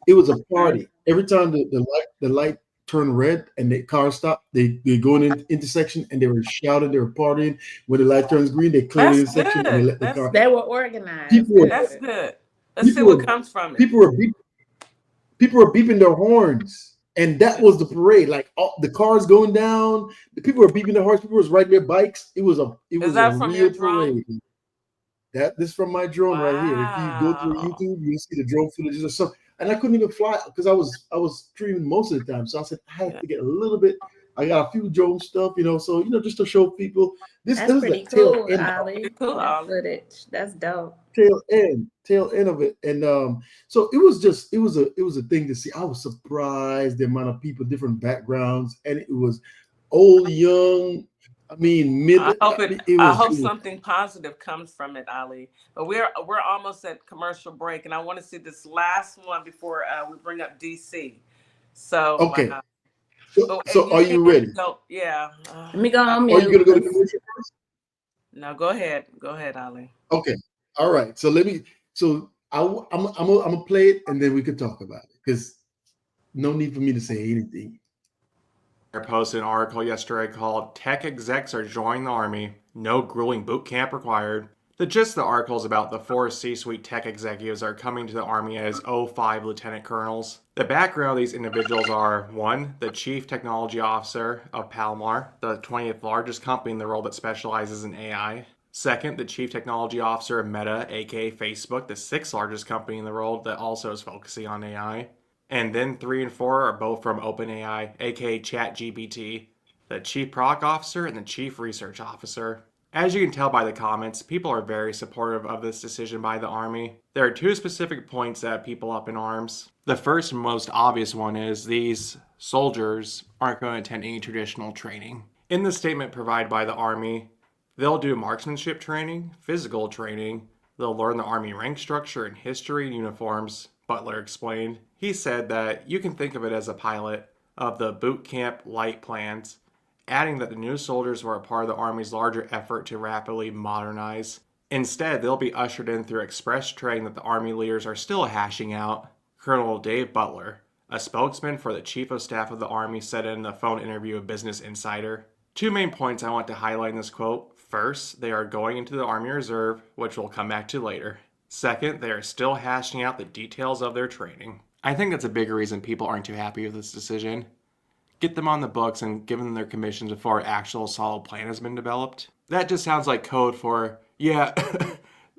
was a party. Every time the light turned red and the car stopped, they go in an intersection and they were shouting, they were partying. When the light turns green, they clear the intersection and they let the car. They were organized. That's good. Let's see what comes from it. People were beeping their horns, and that was the parade. Like the cars going down, the people were beeping their horns. People was riding their bikes. It was a real parade. This is from my drone right here. If you go through YouTube, you'll see the drone footages or something. And I couldn't even fly because I was streaming most of the time. So I said I had to get a little bit. I got a few drone stuff, so just to show people. That's pretty cool, Ollie. Cool, footage. That's dope. Tail end of it, and so it was a thing to see. I was surprised the amount of people, different backgrounds, and it was old, young. Mid. I hope something positive comes from it, Ali. But we're almost at commercial break, and I want to see this last one before we bring up DC. So okay. So are you ready? Yeah. Let me go on mute. Are you gonna go to commercial first? No, go ahead. Go ahead, Ali. Okay. All right. So I'm gonna play it and then we could talk about it because no need for me to say anything. I posted an article yesterday called "Tech Execs Are Joining the Army. No Grueling Boot Camp Required." The gist of the article is about the 4 C-suite tech executives that are coming to the Army as 05 lieutenant colonels. The background of these individuals are 1. The Chief Technology Officer of Palomar, the 20th largest company in the world that specializes in AI. 2nd, the Chief Technology Officer of Meta, aka Facebook, the 6th largest company in the world that also is focusing on AI. And then 3 and 4 are both from OpenAI, aka ChatGPT, the Chief Product Officer and the Chief Research Officer. As you can tell by the comments, people are very supportive of this decision by the Army. There are 2 specific points that have people up in arms. The first and most obvious one is these soldiers aren't going to attend any traditional training. In the statement provided by the Army, they'll do marksmanship training, physical training, they'll learn the Army rank structure and history and uniforms, Butler explained. He said that you can think of it as a pilot of the boot camp light plans, adding that the new soldiers were a part of the Army's larger effort to rapidly modernize. Instead, they'll be ushered in through express training that the Army leaders are still hashing out. Colonel Dave Butler, a spokesman for the Chief of Staff of the Army, said in the phone interview with Business Insider. 2 main points I want to highlight in this quote. First, they are going into the Army Reserve, which we'll come back to later. Second, they are still hashing out the details of their training. I think that's a big reason people aren't too happy with this decision. Get them on the books and give them their commissions before an actual solid plan has been developed. That just sounds like code for, yeah,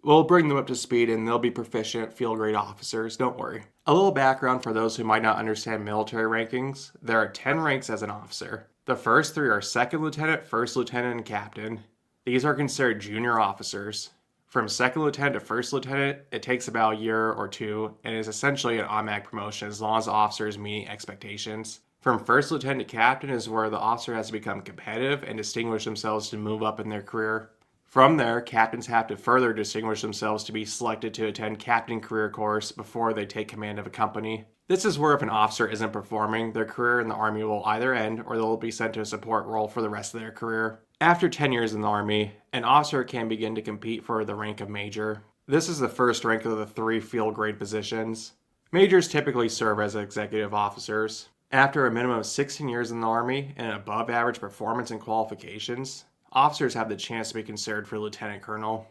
we'll bring them up to speed and they'll be proficient field-grade officers, don't worry. A little background for those who might not understand military rankings. There are 10 ranks as an officer. The first 3 are second lieutenant, first lieutenant, and captain. These are considered junior officers. From second lieutenant to first lieutenant, it takes about a year or 2 and is essentially an automatic promotion as long as the officer is meeting expectations. From first lieutenant to captain is where the officer has to become competitive and distinguish themselves to move up in their career. From there, captains have to further distinguish themselves to be selected to attend captain career course before they take command of a company. This is where if an officer isn't performing, their career in the Army will either end or they'll be sent to a support role for the rest of their career. After 10 years in the Army, an officer can begin to compete for the rank of major. This is the first rank of the 3 field grade positions. Majors typically serve as executive officers. After a minimum of 16 years in the Army and an above average performance and qualifications, officers have the chance to be considered for lieutenant colonel.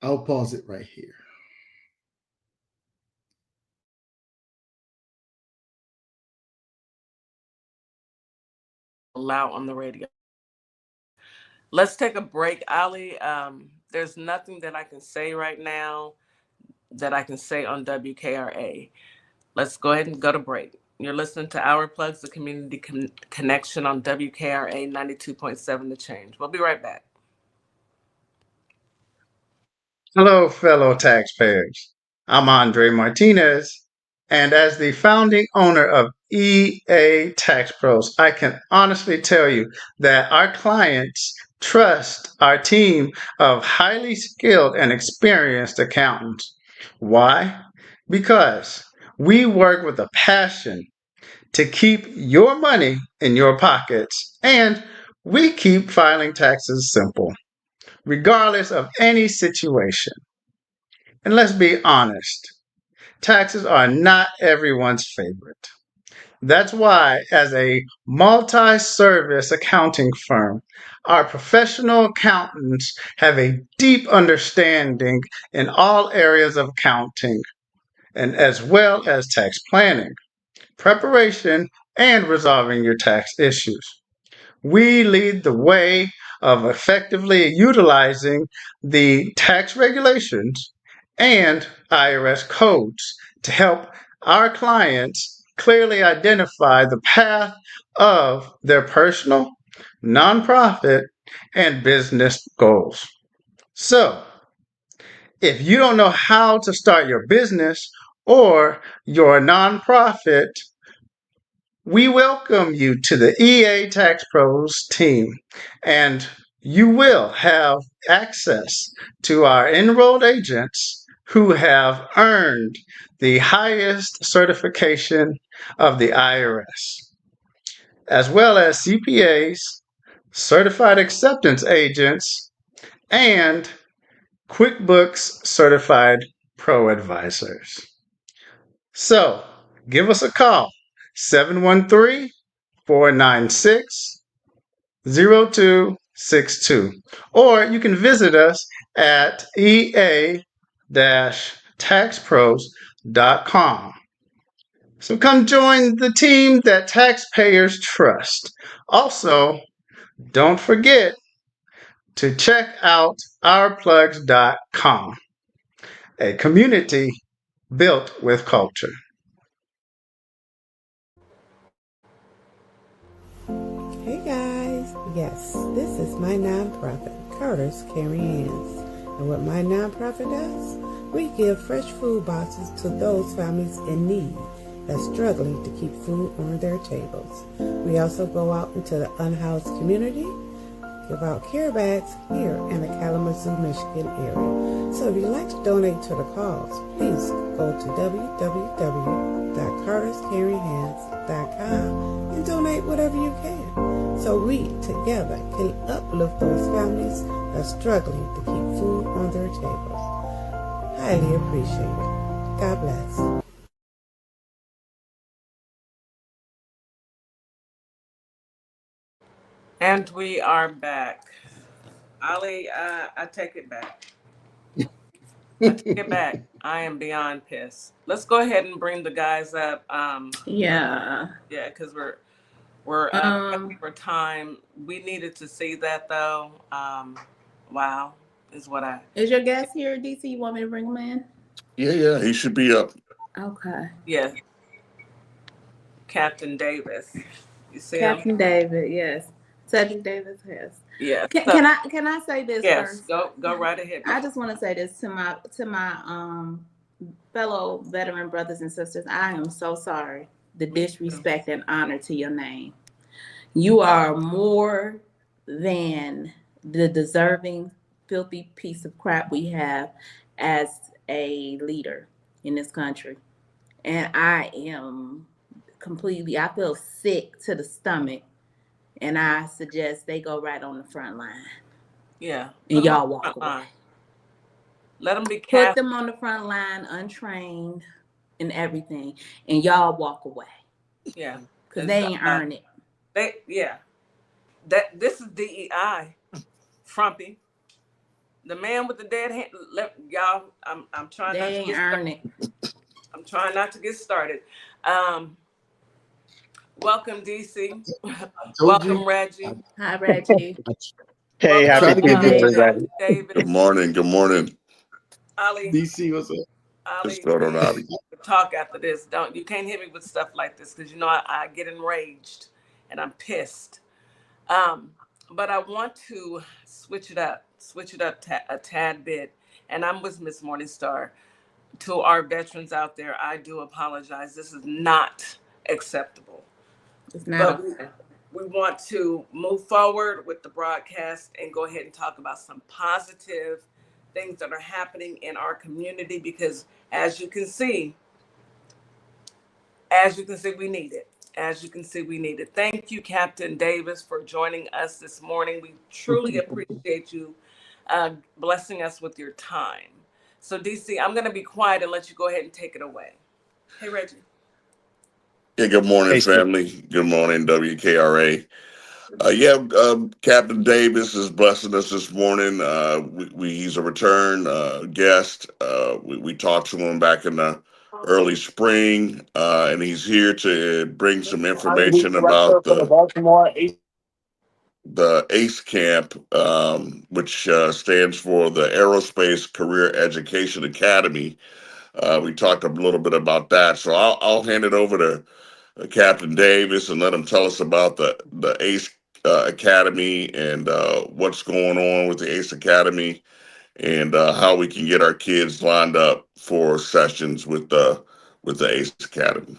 I'll pause it right here. Loud on the radio. Let's take a break, Ali. There's nothing that I can say right now that I can say on WKRA. Let's go ahead and go to break. You're listening to Our Plugs, the community connection on WKRA 92.7 The Change. We'll be right back. Hello, fellow taxpayers. I'm Andre Martinez, and as the founding owner of EA Tax Pros, I can honestly tell you that our clients trust our team of highly skilled and experienced accountants. Why? Because we work with a passion to keep your money in your pockets, and we keep filing taxes simple, regardless of any situation. And let's be honest, taxes are not everyone's favorite. That's why, as a multi service accounting firm, our professional accountants have a deep understanding in all areas of accounting, and as well as tax planning, preparation, and resolving your tax issues. We lead the way of effectively utilizing the tax regulations and IRS codes to help our clients clearly identify the path of their personal, nonprofit, and business goals. So, if you don't know how to start your business or your nonprofit, we welcome you to the EA Tax Pros team, and you will have access to our enrolled agents who have earned the highest certification of the IRS, as well as CPAs, certified acceptance agents, and QuickBooks certified pro advisors. So, give us a call, 713-496-0262. Or you can visit us at ea-taxpros.com. So come join the team that taxpayers trust. Also, don't forget to check out ourplugs.com, a community built with culture. Hey guys, yes, this is my nonprofit, Carter's Caring Hands. And what my nonprofit does, we give fresh food boxes to those families in need that's struggling to keep food on their tables. We also go out into the unhoused community, give out care bags here in the Kalamazoo, Michigan area. So if you'd like to donate to the cause, please go to www.carterscaringhands.com and donate whatever you can, so we together can uplift those families that's struggling to keep food on their tables. Highly appreciate it. God bless. And we are back. Ali, I take it back. I take it back. I am beyond pissed. Let's go ahead and bring the guys up. Yeah, because we're for time. We needed to see that though. Wow, is what I. Is your guest here, DC? You want me to bring him in? Yeah, he should be up. Okay. Yeah. Captain Davis. You see Captain him? David, yes. Cedric Davis, yes. Yeah. Can I say this yes, first? go right ahead. I just want to say this to my fellow veteran brothers and sisters, I am so sorry. The disrespect and honor to your name. You are more than the deserving, filthy piece of crap we have as a leader in this country. And I am I feel sick to the stomach. And I suggest they go right on the front line. Yeah. And y'all walk away. Line. Let them be Put them on the front line, untrained and everything. And y'all walk away. Yeah. Because they ain't earned it. This is DEI. Frumpy. The man with the dead hand. Y'all, I'm trying not to get started. I'm trying not to get started. Welcome, DC. Welcome, Reggie. Hi, Reggie. Hey, happy Tuesday, everybody. David. Good morning. Good morning. Ali. DC, what's up? What's going on, Ali? Talk after this. You can't hit me with stuff like this because you know I get enraged and I'm pissed. But I want to switch it up a tad bit. And I'm with Miss Morningstar. To our veterans out there, I do apologize. This is not acceptable. It's not. But we want to move forward with the broadcast and go ahead and talk about some positive things that are happening in our community because as you can see, we need it. As you can see, we need it. Thank you, Captain Davis, for joining us this morning. We truly appreciate you blessing us with your time. So, DC, I'm going to be quiet and let you go ahead and take it away. Hey, Reggie. Yeah, good morning, family. Good morning, WKRA. Captain Davis is blessing us this morning. He's a return guest. We talked to him back in the early spring, and he's here to bring some information about the ACE Camp, which stands for the Aerospace Career Education Academy. We talked a little bit about that, so I'll hand it over to Captain Davis and let him tell us about the ACE Academy and what's going on with the ACE Academy and how we can get our kids lined up for sessions with the ACE Academy.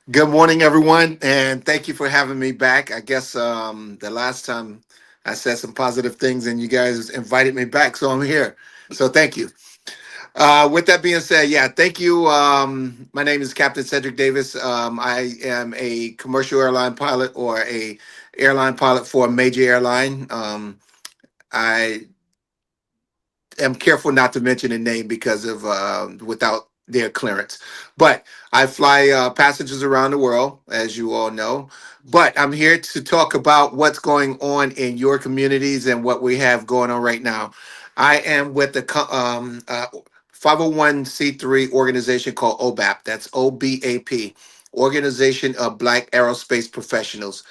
Good morning, everyone, and thank you for having me back. I guess the last time I said some positive things and you guys invited me back, so I'm here. So thank you. With that being said, thank you. My name is Captain Cedric Davis. I am a commercial airline pilot or a airline pilot for a major airline. I am careful not to mention a name because of without their clearance. But I fly passengers around the world, as you all know. But I'm here to talk about what's going on in your communities and what we have going on right now. I am with the 501c3 organization called OBAP. That's OBAP, Organization of Black Aerospace Professionals.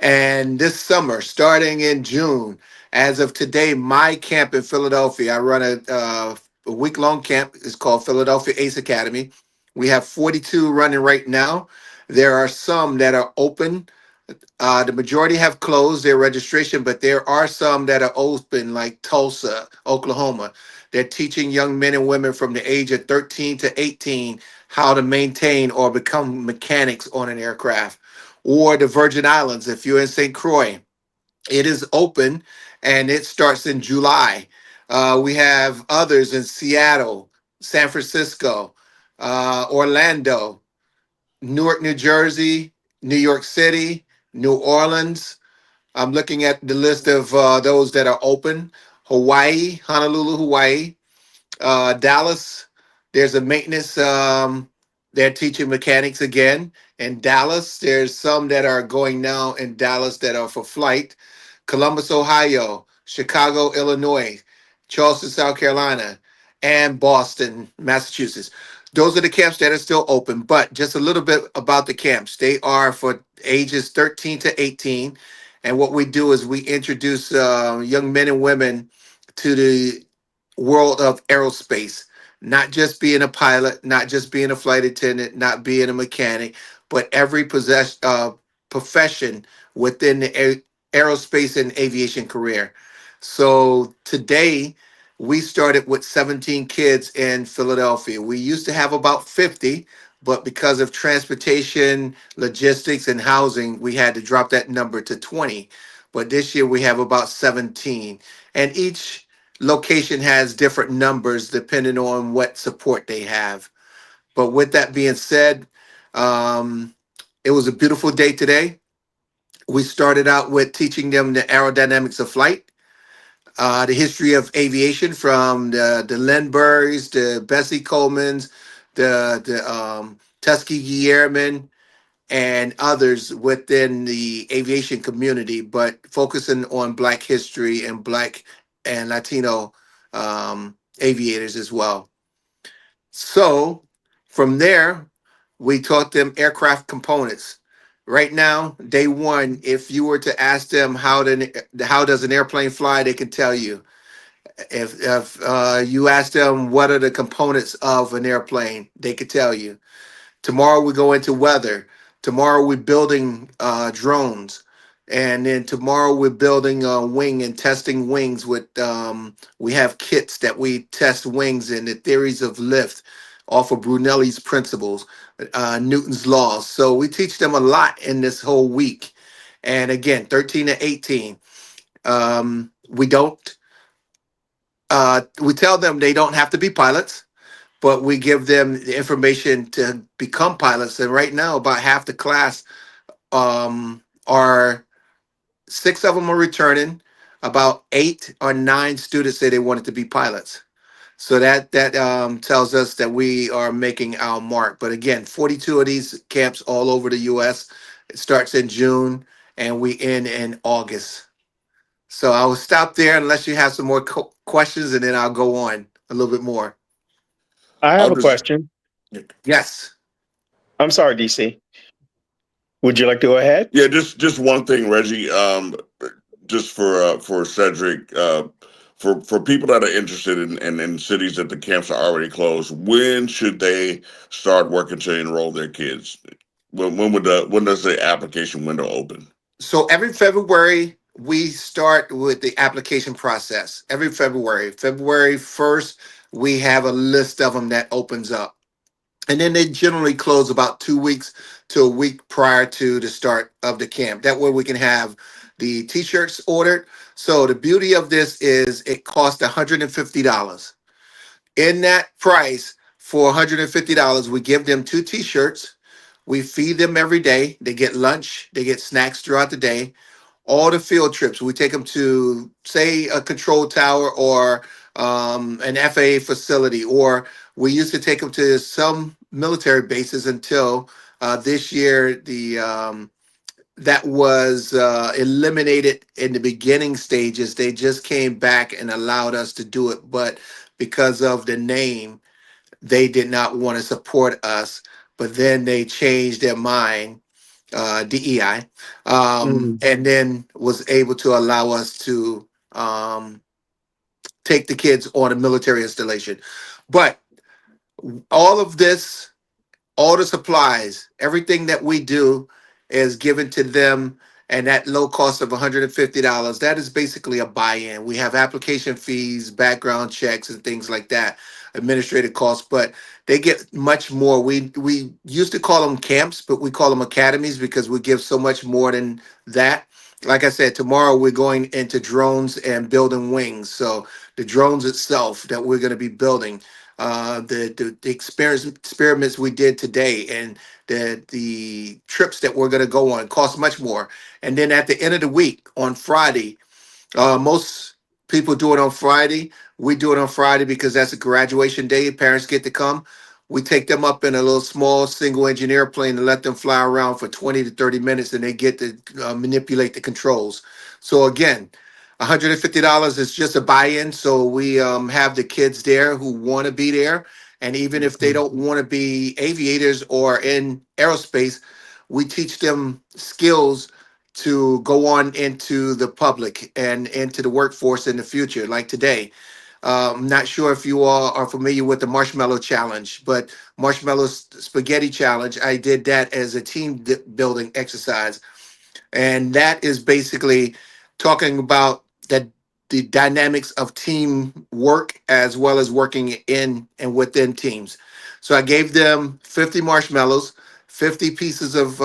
And this summer, starting in June, as of today, my camp in Philadelphia, I run a week-long camp. It's called Philadelphia Ace Academy. We have 42 running right now. There are some that are open. The majority have closed their registration, but there are some that are open, like Tulsa, Oklahoma. They're teaching young men and women from the age of 13 to 18 how to maintain or become mechanics on an aircraft. Or the Virgin Islands, if you're in St. Croix, it is open and it starts in July. We have others in Seattle, San Francisco, Orlando, Newark, New Jersey, New York City, New Orleans. I'm looking at the list of those that are open. Hawaii, Honolulu, Hawaii, Dallas. There's a maintenance. They're teaching mechanics again in Dallas. There's some that are going now in Dallas that are for flight. Columbus, Ohio, Chicago, Illinois, Charleston, South Carolina, and Boston, Massachusetts. Those are the camps that are still open, but just a little bit about the camps. They are for ages 13 to 18. And what we do is we introduce young men and women to the world of aerospace, not just being a pilot, not just being a flight attendant, not being a mechanic, but every profession within the aerospace and aviation career. So today, We started with 17 kids in Philadelphia. We used to have about 50, but because of transportation, logistics, and housing, we had to drop that number to 20. But this year we have about 17. And each location has different numbers depending on what support they have. But with that being said, it was a beautiful day today. We started out with teaching them the aerodynamics of flight, the history of aviation from the Lindberghs, the Bessie Colemans, the Tuskegee Airmen, and others within the aviation community, but focusing on Black history and Black and Latino aviators as well. So from there, we taught them aircraft components. Right now, day one, if you were to ask them how does an airplane fly, they can tell you. If you ask them what are the components of an airplane, they could tell you. Tomorrow we go into weather. Tomorrow we're building drones, and then tomorrow we're building wing and testing wings with. We have kits that we test wings and the theories of lift off of Brunelli's principles, Newton's laws. So we teach them a lot in this whole week. And again, 13 to 18. We don't. We tell them they don't have to be pilots, but we give them the information to become pilots. And right now, about half the class are 6 of them are returning. About 8 or 9 students say they wanted to be pilots. So that tells us that we are making our mark. But again, 42 of these camps all over the U.S. It starts in June and we end in August. So I will stop there unless you have some more questions, and then I'll go on a little bit more. I have I'll a just question. Yes. I'm sorry, DC. Would you like to go ahead? Yeah, just one thing, Reggie. Just for Cedric, for people that are interested in cities that the camps are already closed, when should they start working to enroll their kids? When does the application window open? So every February, we start with the application process. Every February 1st, we have a list of them that opens up. And then they generally close about 2 weeks to a week prior to the start of the camp. That way we can have the t-shirts ordered. So the beauty of this is it costs $150. In that price for $150, we give them 2 t-shirts. We feed them every day. They get lunch, they get snacks throughout the day. All the field trips, we take them to, say, a control tower or an FAA facility, or we used to take them to some military bases until this year that was eliminated in the beginning stages. They just came back and allowed us to do it, but because of the name, they did not want to support us. But then they changed their mind, DEI, and then was able to allow us to take the kids on a military installation. But all of this, all the supplies, everything that we do is given to them, and that low cost of $150, that is basically a buy-in. We have application fees, background checks, and things like that, administrative costs, but they get much more. We used to call them camps, but we call them academies because we give so much more than that. Like I said, tomorrow we're going into drones and building wings. So the drones itself that we're going to be building, the experiments we did today, and the trips that we're going to go on cost much more. And then at the end of the week on Friday, most people do it on Friday. We do it on Friday because that's a graduation day. Parents get to come. We take them up in a little small single engineer plane and let them fly around for 20 to 30 minutes, and they get to manipulate the controls. So again, $150 is just a buy-in. So we have the kids there who want to be there. And even if they don't want to be aviators or in aerospace, we teach them skills to go on into the public and into the workforce in the future, like today. I'm not sure if you all are familiar with the Marshmallow Challenge, but Marshmallow Spaghetti Challenge, I did that as a team building exercise. And that is basically talking about that the dynamics of team work as well as working in and within teams. So I gave them 50 marshmallows, 50 pieces of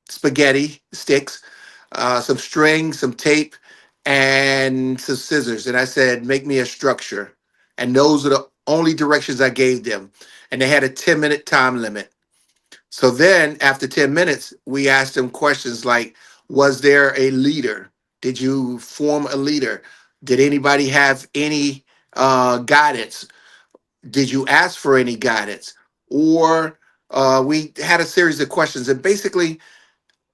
spaghetti sticks, some string, some tape, and some scissors. And I said, make me a structure. And those are the only directions I gave them. And they had a 10-minute time limit. So then after 10 minutes, we asked them questions like, was there a leader? Did you form a leader? Did anybody have any guidance? Did you ask for any guidance? Or we had a series of questions. And basically,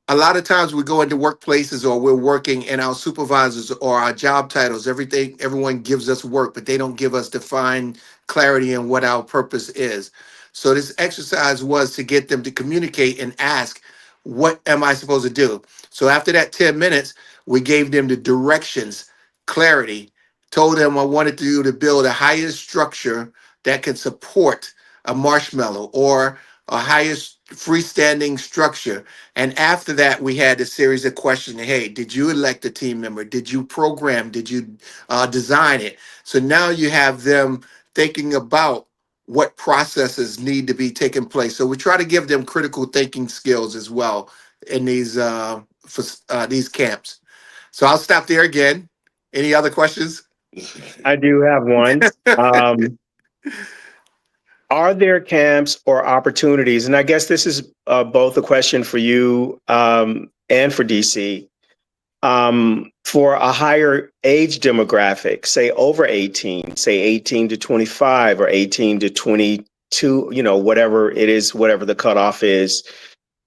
a lot of times we go into workplaces or we're working and our supervisors or our job titles, everyone gives us work, but they don't give us defined clarity in what our purpose is. So this exercise was to get them to communicate and ask, what am I supposed to do? So after that 10 minutes, we gave them the directions, clarity, told them I wanted you to build a higher structure that can support a marshmallow or a highest freestanding structure. And after that, we had a series of questions. Hey, did you elect a team member? Did you program? Did you design it? So now you have them thinking about what processes need to be taking place. So we try to give them critical thinking skills as well in these camps. So I'll stop there again. Any other questions? I do have one. Are there camps or opportunities? And I guess this is both a question for you and for DC, for a higher age demographic, say over 18, say 18 to 25 or 18 to 22, whatever it is, whatever the cutoff is,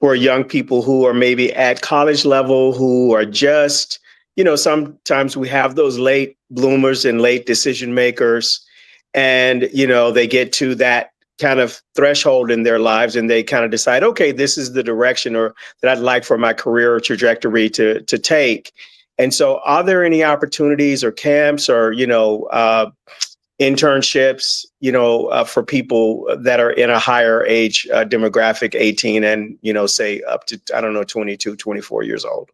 for young people who are maybe at college level, who are just, sometimes we have those late bloomers and late decision makers, and, they get to that kind of threshold in their lives and they kind of decide, okay, this is the direction or that I'd like for my career trajectory to take. And so are there any opportunities or camps or, internships, for people that are in a higher age demographic, 18 and, say up to, 22, 24 years old?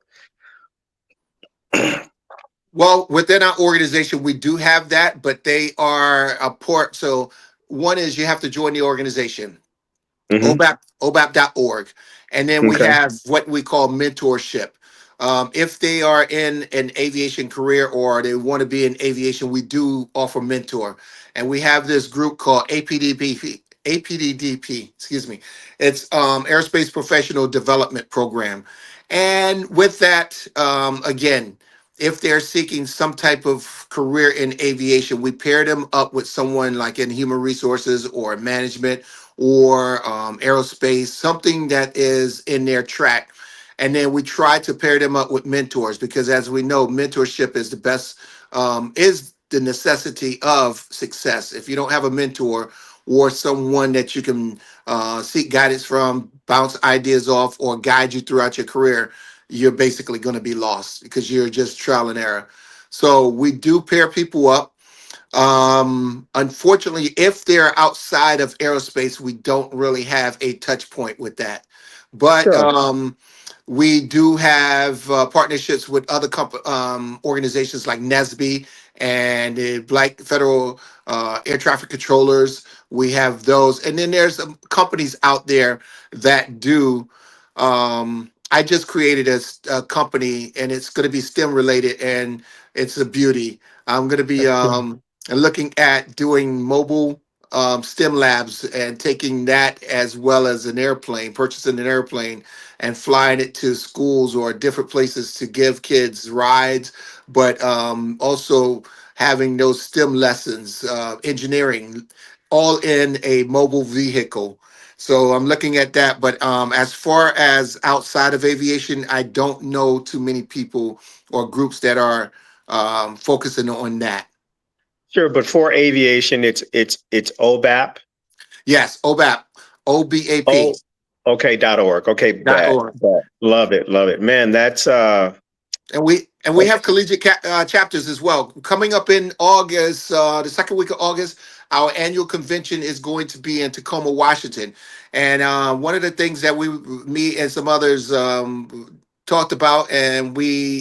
Well, within our organization, we do have that, but they are a part. So one is you have to join the organization, Mm-hmm. obap.org. And then we Okay. have what we call mentorship. If they are in an aviation career or they want to be in aviation, we do offer mentor. And we have this group called APDDP, excuse me. It's Aerospace Professional Development Program. And with that, again, if they're seeking some type of career in aviation, we pair them up with someone like in human resources or management or aerospace, something that is in their track. And then we try to pair them up with mentors because, as we know, mentorship is the best, is the necessity of success. If you don't have a mentor or someone that you can seek guidance from, bounce ideas off, or guide you throughout your career, you're basically going to be lost because you're just trial and error. So we do pair people up. Unfortunately, if they're outside of aerospace, we don't really have a touch point with that. But Sure. we do have partnerships with other organizations like NESB and the Black Federal Air Traffic Controllers. We have those. And then there's some companies out there that do. I just created a company and it's going to be STEM related and it's a beauty. I'm going to be looking at doing mobile STEM labs and taking that as well as an airplane, purchasing an airplane and flying it to schools or different places to give kids rides, but also having those STEM lessons, engineering, all in a mobile vehicle. So I'm looking at that. But as far as outside of aviation, I don't know too many people or groups that are focusing on that. Sure, but for aviation, it's OBAP. Yes, OBAP, OBAP. Oh, okay, .org. Okay, bet. .org. Love it, love it, man. That's And we have collegiate chapters as well. Coming up in August, the second week of August, our annual convention is going to be in Tacoma, Washington. And one of the things that me and some others talked about, and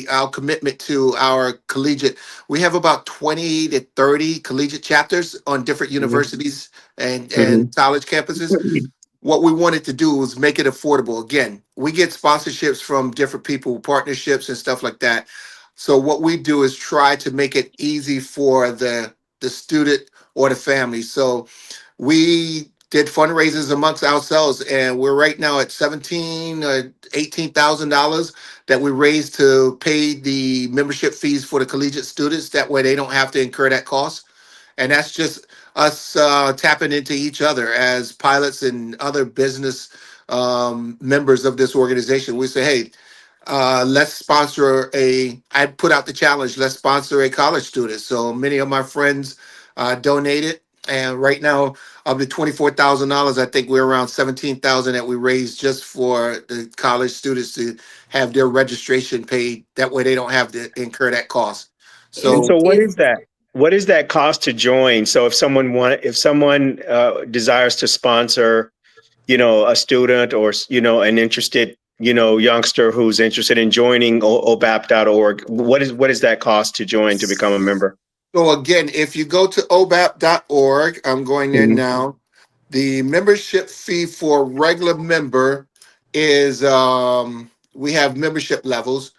our commitment to our collegiate. We have about 20 to 30 collegiate chapters on different universities and college campuses. What we wanted to do was make it affordable. Again, we get sponsorships from different people, partnerships and stuff like that. So what we do is try to make it easy for the student or the family. So we did fundraisers amongst ourselves, and we're right now at $18,000 that we raised to pay the membership fees for the collegiate students. That way, they don't have to incur that cost. And that's just us tapping into each other as pilots and other business members of this organization. We say, hey, let's sponsor I put out the challenge, let's sponsor a college student. So many of my friends donated. And right now, of the $24,000, I think we're around 17,000 that we raised just for the college students to have their registration paid. That way they don't have to incur that cost. And So so what is that? What is that cost to join? So if someone desires to sponsor, a student or, an interested, youngster who's interested in joining obap.org, what is that cost to join to become a member? So again, if you go to obap.org, I'm going there now. The membership fee for regular member is we have membership levels.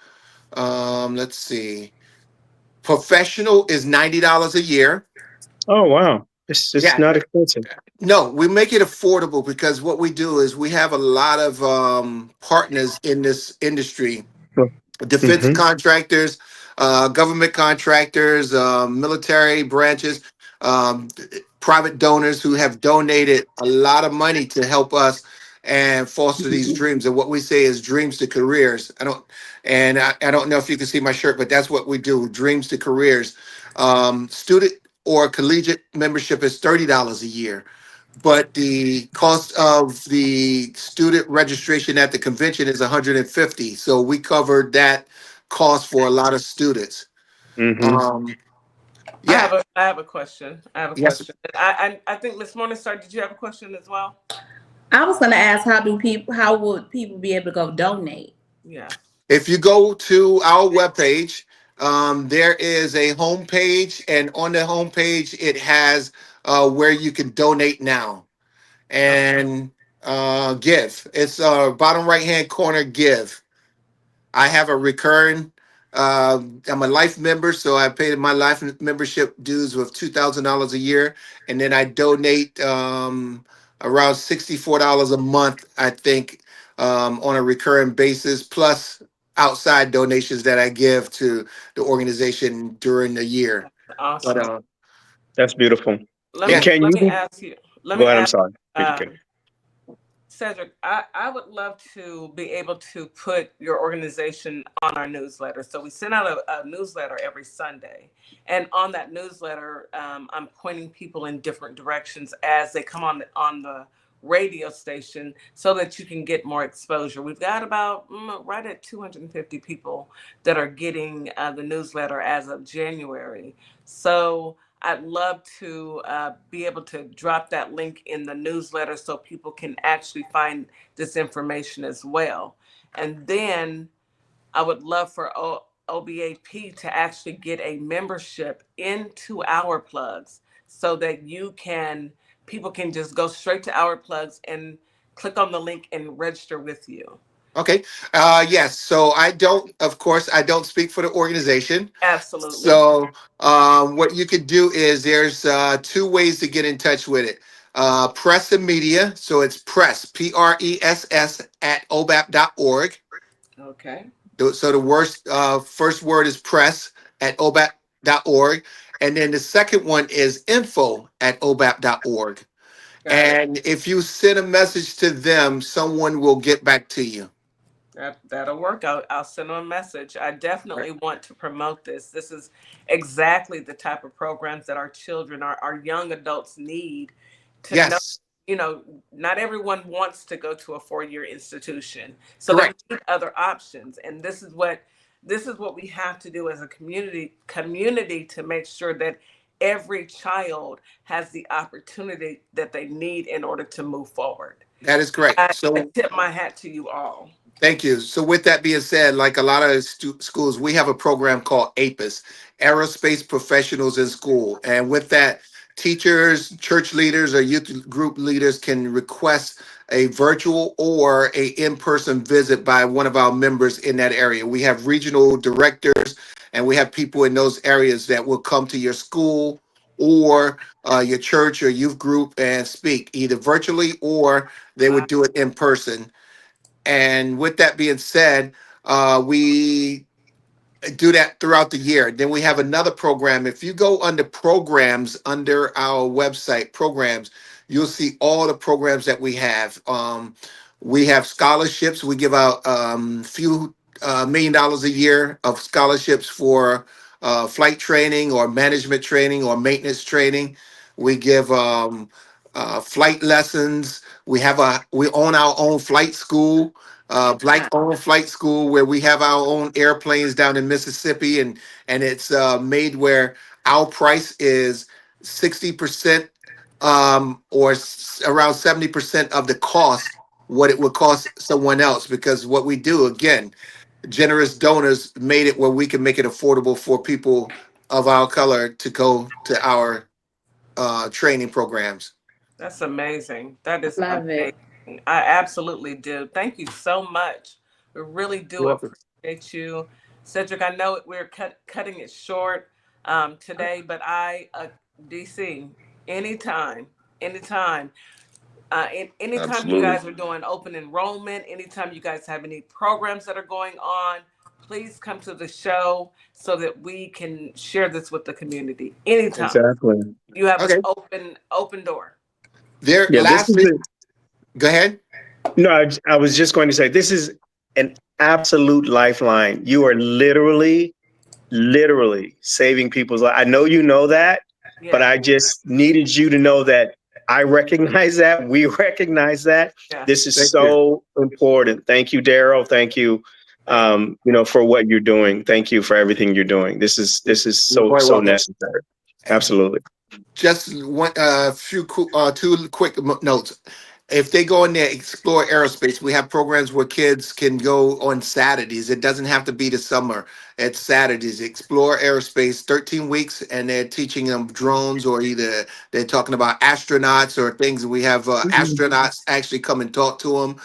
Let's see. Professional is $90 a year. Oh, wow. It's Yeah. not expensive. No, we make it affordable because what we do is we have a lot of partners in this industry, defense Mm-hmm. contractors, government contractors, military branches, um, private donors who have donated a lot of money to help us and foster these dreams. And what we say is dreams to careers. I don't know if you can see my shirt, but that's what we do. Dreams to careers. Student or collegiate membership is $30 a year, but the cost of the student registration at the convention is 150. So we covered that cost for a lot of students. Mm-hmm. Um, yeah. I have a question. I have a Yes. question. I think Miss Morningstar, did you have a question as well? I was going to ask, how would people be able to go donate? Yeah. If you go to our webpage, there is a homepage, and on the homepage, it has where you can donate now and give. It's bottom right hand corner, give. I have a recurring. I'm a life member, so I paid my life membership dues of $2,000 a year, and then I donate around $64 a month, I think, on a recurring basis, plus outside donations that I give to the organization during the year. But Awesome. That's beautiful. Let And me can let you me ask you. Let go me ahead? I'm ask. sorry. Um, Cedric, I would love to be able to put your organization on our newsletter. So we send out a newsletter every Sunday. And on that newsletter, I'm pointing people in different directions as they come on the radio station so that you can get more exposure. We've got about right at 250 people that are getting the newsletter as of January. So I'd love to be able to drop that link in the newsletter so people can actually find this information as well. And then I would love for OBAP to actually get a membership into our plugs so that people can just go straight to our plugs and click on the link and register with you. Okay. Yes. So of course, I don't speak for the organization. Absolutely. So what you could do is there's two ways to get in touch with it. Press and media. So it's press, PRESS at obap.org. Okay. So the first word is press at obap.org. And then the second one is info at obap.org. And if you send a message to them, someone will get back to you. That'll work. I'll send them a message. I definitely want to promote this. This is exactly the type of programs that our children, our young adults need to know. Yes. Not everyone wants to go to a 4-year institution. So Correct. they need other options. And this is what we have to do as a community to make sure that every child has the opportunity that they need in order to move forward. That is correct. I So tip my hat to you all. Thank you. So, with that being said, like a lot of schools, we have a program called APIS, Aerospace Professionals in School. And with that, teachers, church leaders, or youth group leaders can request a virtual or a in-person visit by one of our members in that area. We have regional directors, and we have people in those areas that will come to your school or your church or youth group and speak either virtually or they would do it in person. And with that being said, we do that throughout the year. Then we have another program. If you go under programs under our website, programs, you'll see all the programs that we have scholarships. We give out few $1 million a year of scholarships for flight training or management training or maintenance training. We give flight lessons. We own our own flight school, black owned flight school, where we have our own airplanes down in Mississippi, and it's made where our price is 60% around 70% of the cost what it would cost someone else, because what we do, again, generous donors made it where we can make it affordable for people of our color to go to our training programs. That's amazing. That is Love amazing. it. I absolutely do. Thank you so much. We really do You're welcome. appreciate you, Cedric. I know we're cutting it short today, but DC, anytime, anytime. Anytime you Absolutely. guys are doing open enrollment, anytime you guys have any programs that are going on, please come to the show so that we can share this with the community. Anytime Exactly. you have an Okay. open door. There, Yeah, this is lastly, go ahead. no, I was just going to say this is an absolute lifeline. You are literally saving people's life. I know you know that, but Yeah, I just needed you to know that I recognize that. We recognize that. yeah. This is Thank you. so important. Thank you, Daryl. Thank you, Thank for what you're doing. Thank you for everything you're doing. This is You're so quite so welcome. necessary. Absolutely. Just one, two quick notes. If they go in there, explore aerospace, we have programs where kids can go on Saturdays. It doesn't have to be the summer. It's Saturdays. Explore aerospace, 13 weeks, and they're teaching them drones, or either they're talking about astronauts or things. We have astronauts actually come and talk to them.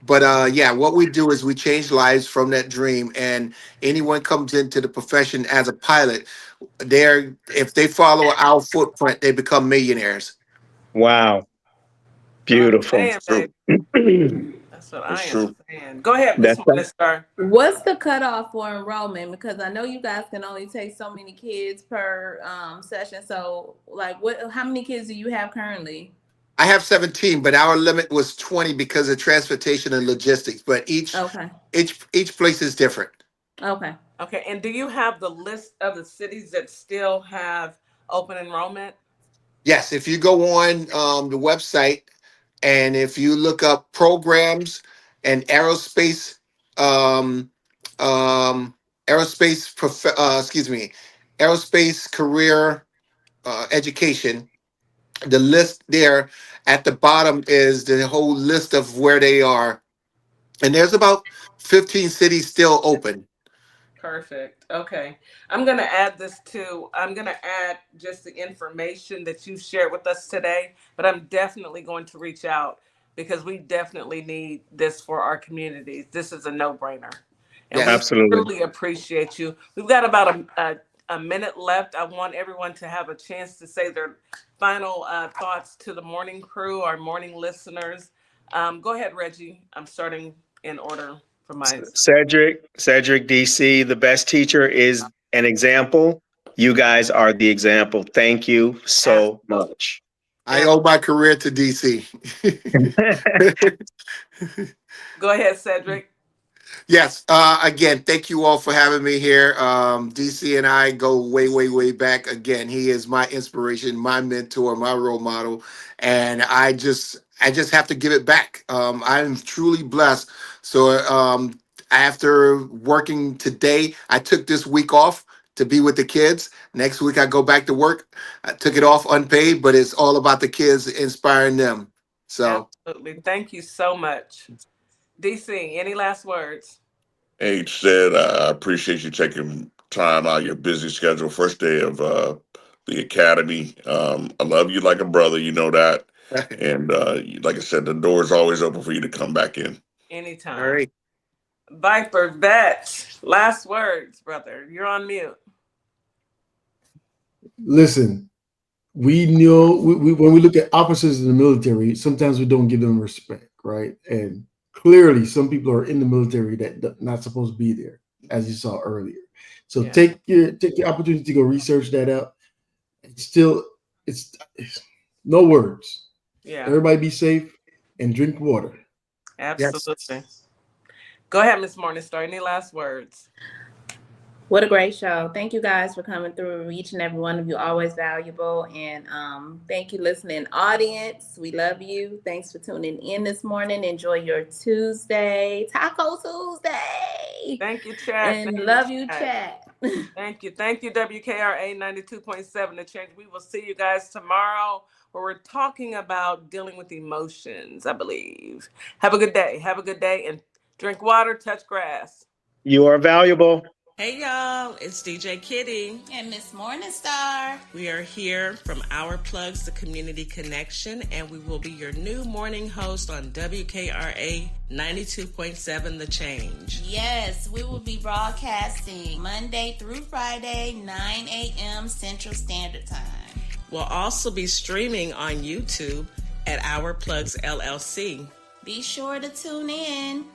But yeah, what we do is we change lives from that dream. And anyone comes into the profession as a pilot, if they follow our footprint, they become millionaires. Wow. what I'm Beautiful. saying, It's baby. true. That's what I It's am true. saying. Go ahead, Miss That's Morningstar. What's the cutoff for enrollment? Because I know you guys can only take so many kids per session. So, like, what? How many kids do you have currently? I have 17, but our limit was 20 because of transportation and logistics. But Okay. each place is different. Okay. Okay, and do you have the list of the cities that still have open enrollment? Yes, if you go on the website and if you look up programs and um, um, aerospace career education, the list there at the bottom is the whole list of where they are, and there's about 15 cities still open. Perfect. Okay. I'm going to add just the information that you shared with us today, but I'm definitely going to reach out because we definitely need this for our communities. This is a no-brainer. And we Yes. absolutely. truly appreciate you. We've got about a minute left. I want everyone to have a chance to say their final thoughts to the morning crew, our morning listeners. Go ahead, Reggie. I'm starting in order for my. Cedric DC, the best teacher is an example. You guys are the example. Thank you so Absolutely. much. I owe my career to DC. Go ahead, Cedric. Yes. Again, thank you all for having me here. DC and I go way, way, way back. Again, he is my inspiration, my mentor, my role model, and I just have to give it back. I'm truly blessed. So, after working today, I took this week off to be with the kids. Next week, I go back to work. I took it off unpaid, but it's all about the kids, inspiring them. So, Absolutely. Thank you so much. DC, any last words? H said, I appreciate you taking time out of your busy schedule. First day of the academy. I love you like a brother. You know that. And like I said, the door is always open for you to come back in. Anytime. All right. Viper Vet, last words, brother. You're on mute. Listen, we know when we look at officers in the military, sometimes we don't give them respect, right? And clearly, some people are in the military that not supposed to be there, as you saw earlier. So take the opportunity to go research that out. It's no words. Yeah. Everybody be safe and drink water. Absolutely. Yes. Go ahead, Ms. Morningstar. Any last words? What a great show. Thank you guys for coming through. Each and every one of you, always valuable. And thank you, listening audience. We love you. Thanks for tuning in this morning. Enjoy your Tuesday, Taco Tuesday. Thank you, chat. And love you, chat. Thank you. Thank you, WKRA 92.7 The Change. We will see you guys tomorrow where we're talking about dealing with emotions, I believe. Have a good day. Have a good day and drink water, touch grass. You are valuable. Hey, y'all. It's DJ Kitty. And Miss Morningstar. We are here from Our Plugs, the Community Connection, and we will be your new morning host on WKRA 92.7 The Change. Yes, we will be broadcasting Monday through Friday, 9 a.m. Central Standard Time. We'll also be streaming on YouTube at Our Plugs LLC. Be sure to tune in.